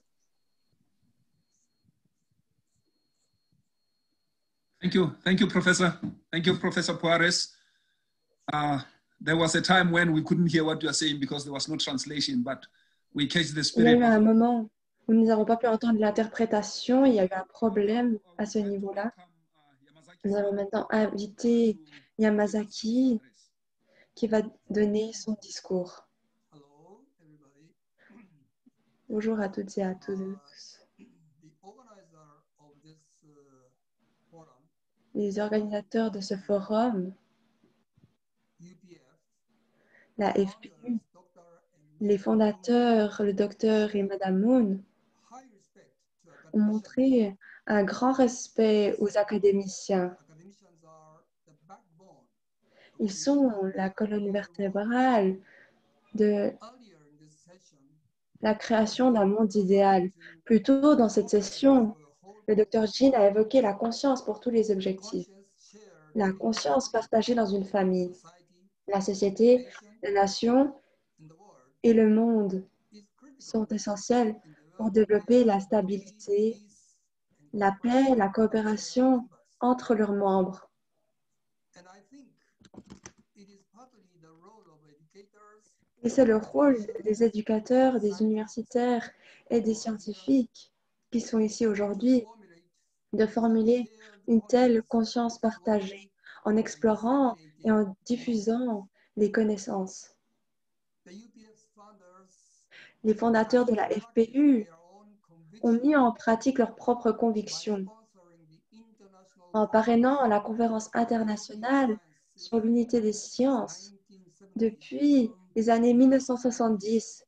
Thank you, Professor. Thank you, Professor Poirez. There was a time when we couldn't hear what you are saying because there was no translation, but we catch the spirit. Il y a eu un moment où nous n'avons pas pu entendre l'interprétation, il y a eu un problème à ce niveau-là. Nous allons maintenant inviter Yamazaki qui va donner son discours. Bonjour à toutes et à tous. Les organisateurs de ce forum, la FPU, les fondateurs, le docteur et Madame Moon, ont montré un grand respect aux académiciens. Ils sont la colonne vertébrale de la création d'un monde idéal. Plus tôt dans cette session, le docteur Jean a évoqué la conscience pour tous les objectifs. la conscience partagée dans une famille, la société, la nation et le monde sont essentiels pour développer la stabilité, la paix, la coopération entre leurs membres. Et c'est le rôle des éducateurs, des universitaires et des scientifiques qui sont ici aujourd'hui de formuler une telle conscience partagée en explorant et en diffusant les connaissances. Les fondateurs de la FPU ont mis en pratique leurs propres convictions en parrainant la conférence internationale sur l'unité des sciences depuis les années 1970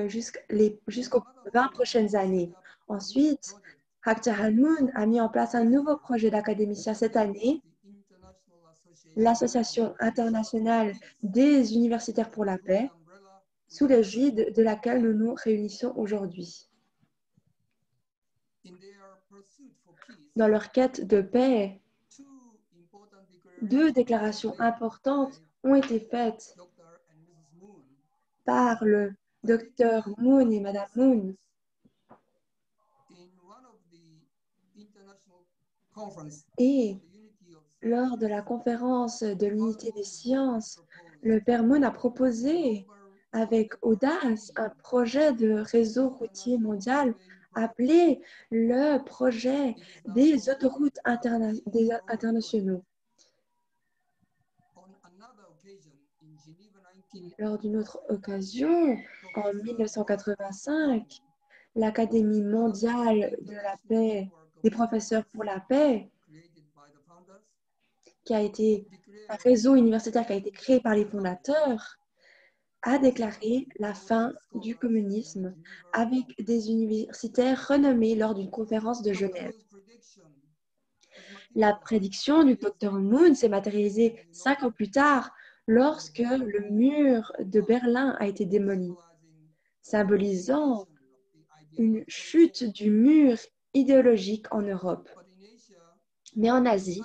jusqu'aux 20 prochaines années. Ensuite, Hak Ja Han-moon a mis en place un nouveau projet d'académicien cette année, l'Association internationale des universitaires pour la paix, sous l'égide de laquelle nous nous réunissons aujourd'hui. Dans leur quête de paix, deux déclarations importantes ont été faites par le Dr Moon et Madame Moon. Et lors de la conférence de l'unité des sciences, le Père Moon a proposé avec audace un projet de réseau routier mondial appelé le projet des autoroutes internationaux. Lors d'une autre occasion, en 1985, l'Académie mondiale de la paix, des professeurs pour la paix, qui a été un réseau universitaire qui a été créé par les fondateurs, a déclaré la fin du communisme avec des universitaires renommés lors d'une conférence de Genève. La prédiction du Dr Moon s'est matérialisée 5 ans plus tard lorsque le mur de Berlin a été démoli, symbolisant une chute du mur idéologique en Europe. Mais en Asie,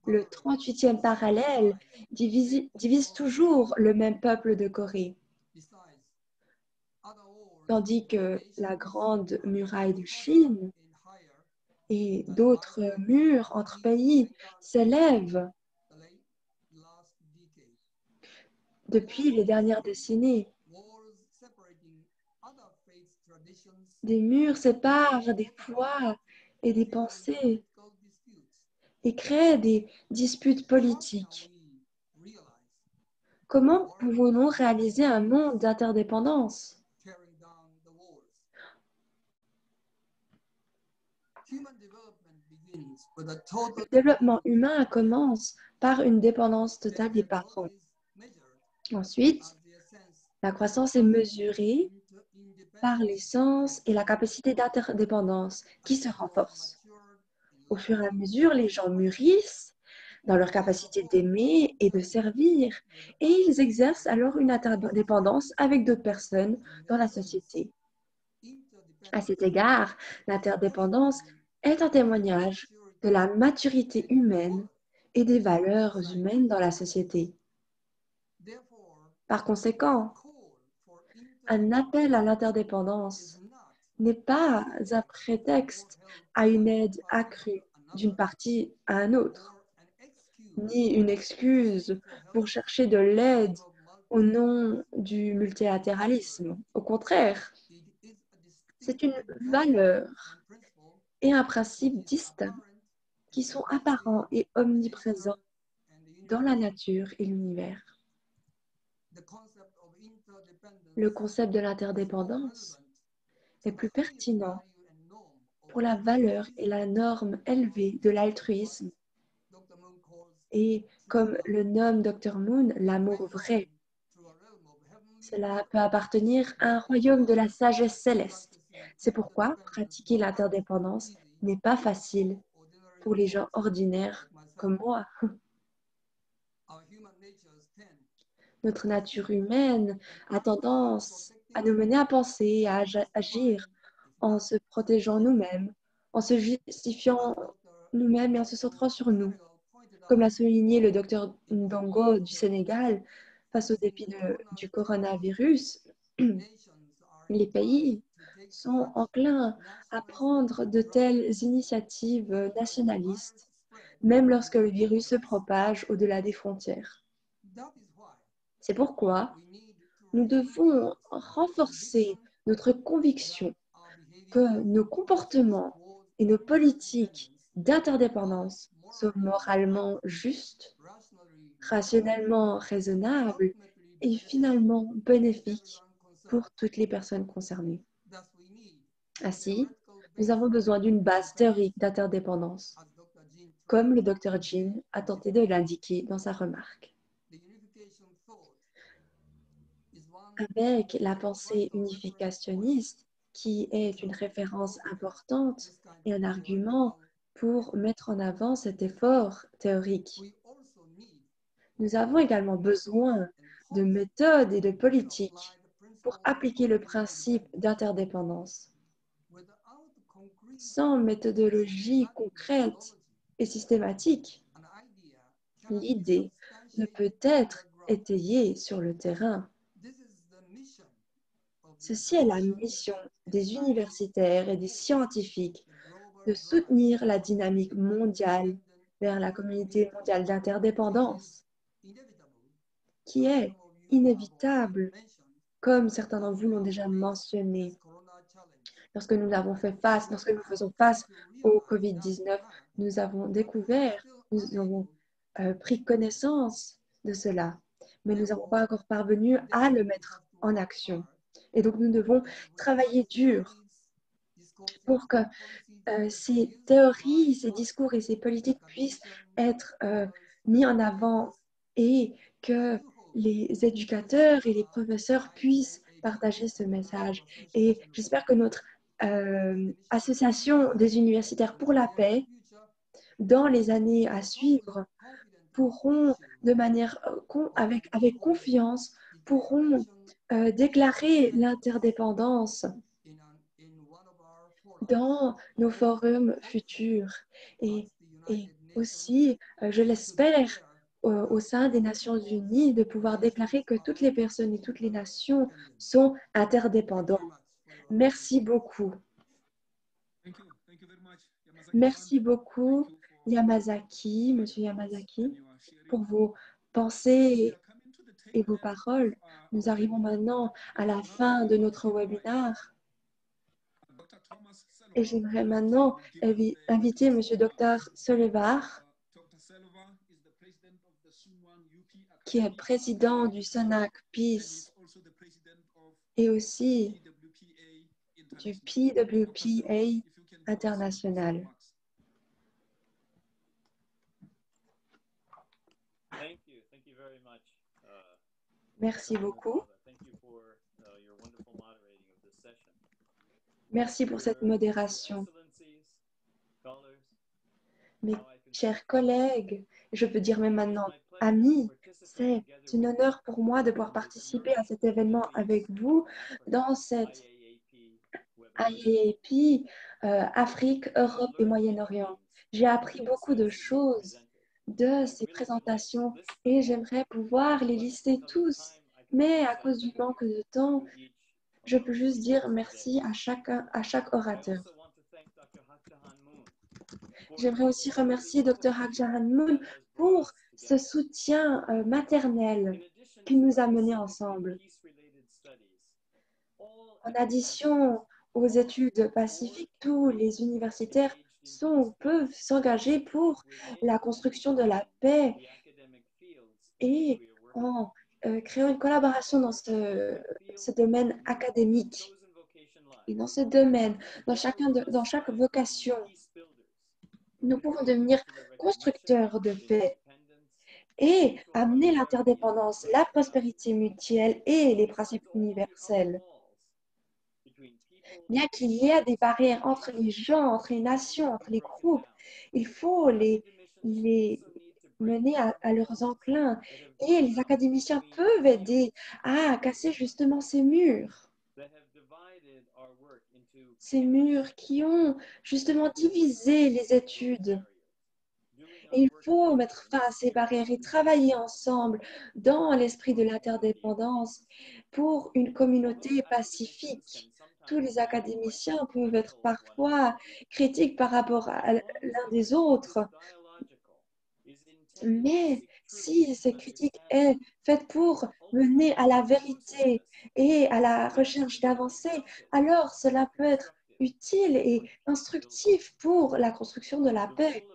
le 38e parallèle divise toujours le même peuple de Corée. Tandis que la grande muraille de Chine et d'autres murs entre pays s'élèvent depuis les dernières décennies. Des murs séparent des foi et des pensées et créent des disputes politiques. Comment pouvons-nous réaliser un monde d'interdépendance? Le développement humain commence par une dépendance totale des parents. Ensuite, la croissance est mesurée par les sens et la capacité d'interdépendance qui se renforcent. Au fur et à mesure, les gens mûrissent dans leur capacité d'aimer et de servir, et ils exercent alors une interdépendance avec d'autres personnes dans la société. À cet égard, l'interdépendance est un témoignage de la maturité humaine et des valeurs humaines dans la société. Par conséquent, un appel à l'interdépendance n'est pas un prétexte à une aide accrue d'une partie à un autre, ni une excuse pour chercher de l'aide au nom du multilatéralisme. Au contraire, c'est une valeur et un principe distincts qui sont apparents et omniprésents dans la nature et l'univers. Le concept de l'interdépendance est plus pertinent pour la valeur et la norme élevée de l'altruisme et, comme le nomme Dr Moon, l'amour vrai. Cela peut appartenir à un royaume de la sagesse céleste. C'est pourquoi pratiquer l'interdépendance n'est pas facile pour les gens ordinaires comme moi. Notre nature humaine a tendance à nous mener à penser et à agir en se protégeant nous-mêmes, en se justifiant nous-mêmes et en se centrant sur nous. Comme l'a souligné le docteur Ndongo du Sénégal, face au défi du coronavirus, les pays sont enclins à prendre de telles initiatives nationalistes, même lorsque le virus se propage au-delà des frontières. C'est pourquoi nous devons renforcer notre conviction que nos comportements et nos politiques d'interdépendance sont moralement justes, rationnellement raisonnables et finalement bénéfiques pour toutes les personnes concernées. Ainsi, nous avons besoin d'une base théorique d'interdépendance, comme le Dr Jean a tenté de l'indiquer dans sa remarque. Avec la pensée unificationniste, qui est une référence importante et un argument pour mettre en avant cet effort théorique. Nous avons également besoin de méthodes et de politiques pour appliquer le principe d'interdépendance. Sans méthodologie concrète et systématique, l'idée ne peut être étayée sur le terrain. Ceci est la mission des universitaires et des scientifiques de soutenir la dynamique mondiale vers la communauté mondiale d'interdépendance, qui est inévitable, comme certains d'entre vous l'ont déjà mentionné. Lorsque nous faisons face au COVID-19, nous avons découvert, nous avons pris connaissance de cela, mais nous n'avons pas encore parvenu à le mettre en action. Et donc, nous devons travailler dur pour que ces théories, ces discours et ces politiques puissent être mis en avant et que les éducateurs et les professeurs puissent partager ce message. Et j'espère que notre association des universitaires pour la paix, dans les années à suivre, pourront de manière avec confiance, pourront déclarer l'interdépendance dans nos forums futurs et aussi, je l'espère, au sein des Nations Unies, de pouvoir déclarer que toutes les personnes et toutes les nations sont interdépendantes. Merci beaucoup. Merci beaucoup, Yamazaki, Monsieur Yamazaki, pour vos pensées et vos paroles. Nous arrivons maintenant à la fin de notre webinaire. Et j'aimerais maintenant inviter M. Dr. Solevar, qui est président du SONAC Peace et aussi du PWPA international. Merci beaucoup. Merci pour cette modération. Mes chers collègues, je peux dire même maintenant amis, c'est un honneur pour moi de pouvoir participer à cet événement avec vous dans cette IAAP Afrique, Europe et Moyen-Orient. J'ai appris beaucoup de choses de ces présentations et j'aimerais pouvoir les lister tous, mais à cause du manque de temps, je peux juste dire merci à chaque orateur. J'aimerais aussi remercier Dr. Hak Ja Han Moon pour ce soutien maternel qui nous a menés ensemble. En addition aux études pacifiques, tous les universitaires peuvent s'engager pour la construction de la paix et en créant une collaboration dans ce domaine académique. Et dans ce domaine, dans chaque vocation, nous pouvons devenir constructeurs de paix et amener l'interdépendance, la prospérité mutuelle et les principes universels. Bien qu'il y ait des barrières entre les gens, entre les nations, entre les groupes, il faut les mener à leurs enclins et les académiciens peuvent aider à casser justement ces murs. Ces murs qui ont justement divisé les études Et il faut mettre fin à ces barrières et travailler ensemble dans l'esprit de l'interdépendance pour une communauté pacifique. Tous les académiciens peuvent être parfois critiques par rapport à l'un des autres, mais si ces critiques est faite pour mener à la vérité et à la recherche d'avancées, alors cela peut être utile et instructif pour la construction de la paix.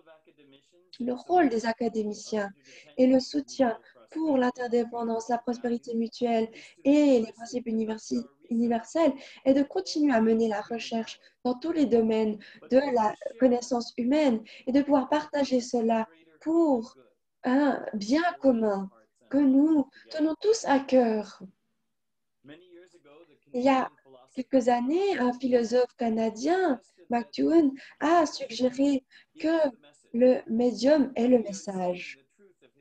Le rôle des académiciens et le soutien pour l'interdépendance, la prospérité mutuelle et les principes universels est de continuer à mener la recherche dans tous les domaines de la connaissance humaine et de pouvoir partager cela pour un bien commun que nous tenons tous à cœur. Il y a quelques années, un philosophe canadien, McEwen, a suggéré que le médium est le message.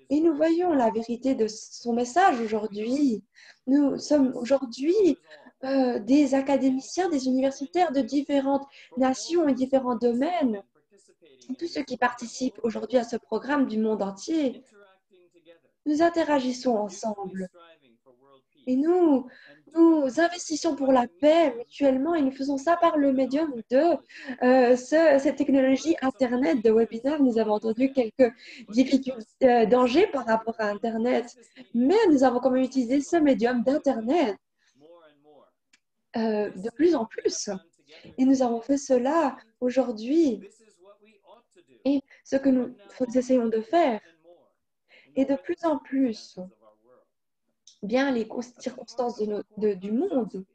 Et nous voyons la vérité de son message aujourd'hui. Nous sommes aujourd'hui des académiciens, des universitaires de différentes nations et différents domaines. Tous ceux qui participent aujourd'hui à ce programme du monde entier, nous interagissons ensemble. Et nous investissons pour la paix mutuellement et nous faisons ça par le médium de cette technologie Internet de webinaire. Nous avons entendu quelques difficultés, dangers par rapport à Internet, mais nous avons quand même utilisé ce médium d'Internet de plus en plus. Et nous avons fait cela aujourd'hui. Et ce que nous essayons de faire, et de plus en plus, bien les circonstances du monde,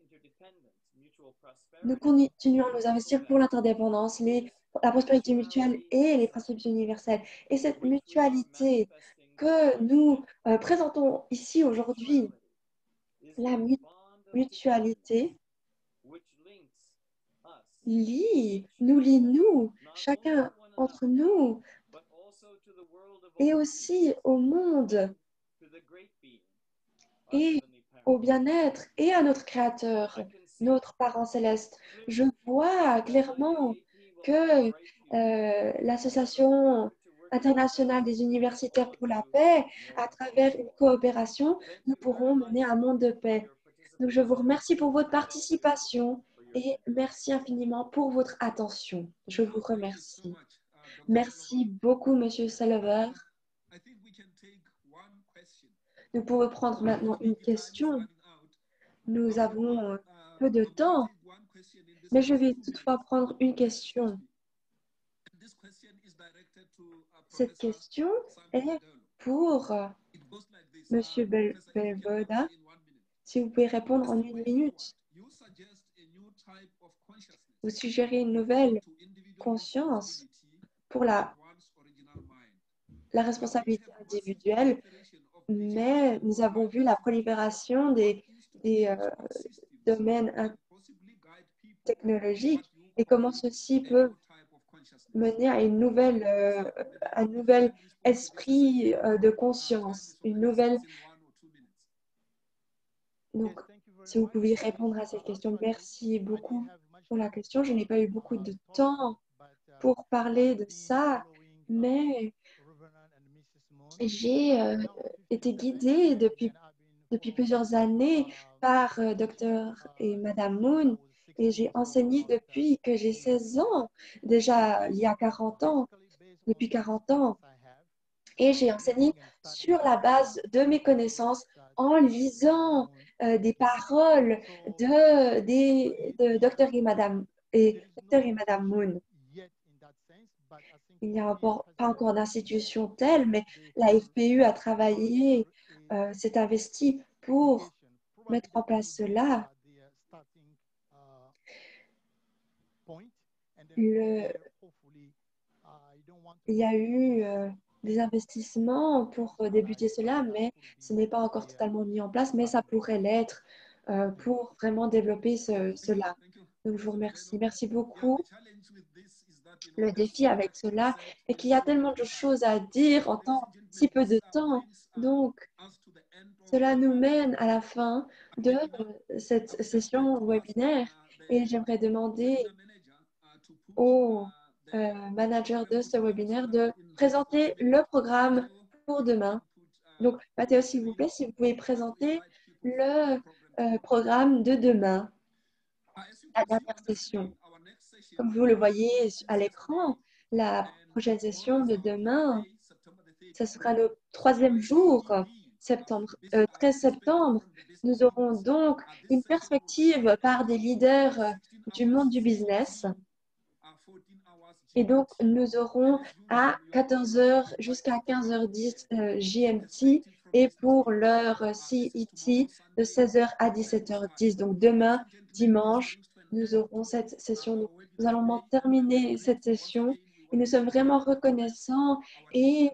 nous continuons à nous investir pour l'interdépendance, la prospérité mutuelle et les principes universels. Et cette mutualité que nous présentons ici aujourd'hui, la mutualité nous lie, nous, chacun entre nous, et aussi au monde, et au bien-être, et à notre Créateur, notre Parent céleste. Je vois clairement que l'Association internationale des universitaires pour la paix, à travers une coopération, nous pourrons mener un monde de paix. Donc, je vous remercie pour votre participation et merci infiniment pour votre attention. Je vous remercie. Merci beaucoup, Monsieur Salver. Nous pouvons prendre maintenant une question. Nous avons peu de temps, mais je vais toutefois prendre une question. Cette question est pour Monsieur Belvoda. Si vous pouvez répondre en 1 minute. Vous suggérez une nouvelle conscience pour la responsabilité individuelle, mais nous avons vu la prolifération des domaines technologiques et comment ceci peut mener à un nouvel esprit de conscience, une nouvelle... Donc, si vous pouvez répondre à cette question, merci beaucoup pour la question. Je n'ai pas eu beaucoup de temps pour parler de ça, mais j'ai été guidée depuis plusieurs années par Dr. et Madame Moon et j'ai enseigné depuis que j'ai 16 ans, déjà il y a 40 ans, depuis 40 ans. Et j'ai enseigné sur la base de mes connaissances en lisant des paroles de Dr. et Madame Moon. Il n'y a pas encore d'institution telle, mais la FPU a travaillé, s'est investie pour mettre en place cela. Il y a eu des investissements pour débuter cela, mais ce n'est pas encore totalement mis en place, mais ça pourrait l'être pour vraiment développer cela. Donc, je vous remercie. Merci beaucoup. Le défi avec cela est qu'il y a tellement de choses à dire en si peu de temps. Donc, cela nous mène à la fin de cette session webinaire et j'aimerais demander au manager de ce webinaire de présenter le programme pour demain. Donc, Mathéo, s'il vous plaît, si vous pouvez présenter le programme de demain, la dernière session. Comme vous le voyez à l'écran, la prochaine session de demain, ce sera le 3e jour, 13 septembre. Nous aurons donc une perspective par des leaders du monde du business. Et donc, nous aurons à 14h jusqu'à 15h10 GMT et pour l'heure CET de 16h à 17h10. Donc, demain, dimanche, nous aurons cette session. Nous allons terminer cette session et nous sommes vraiment reconnaissants et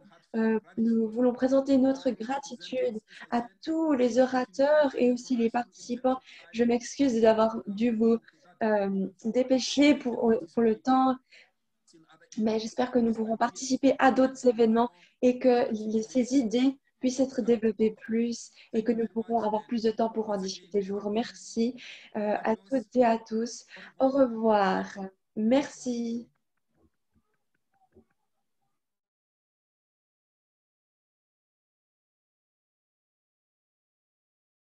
nous voulons présenter notre gratitude à tous les orateurs et aussi les participants. Je m'excuse d'avoir dû vous dépêcher pour le temps, mais j'espère que nous pourrons participer à d'autres événements et que ces idées puissent être développées plus et que nous pourrons avoir plus de temps pour en discuter. Je vous remercie à toutes et à tous. Au revoir. Merci.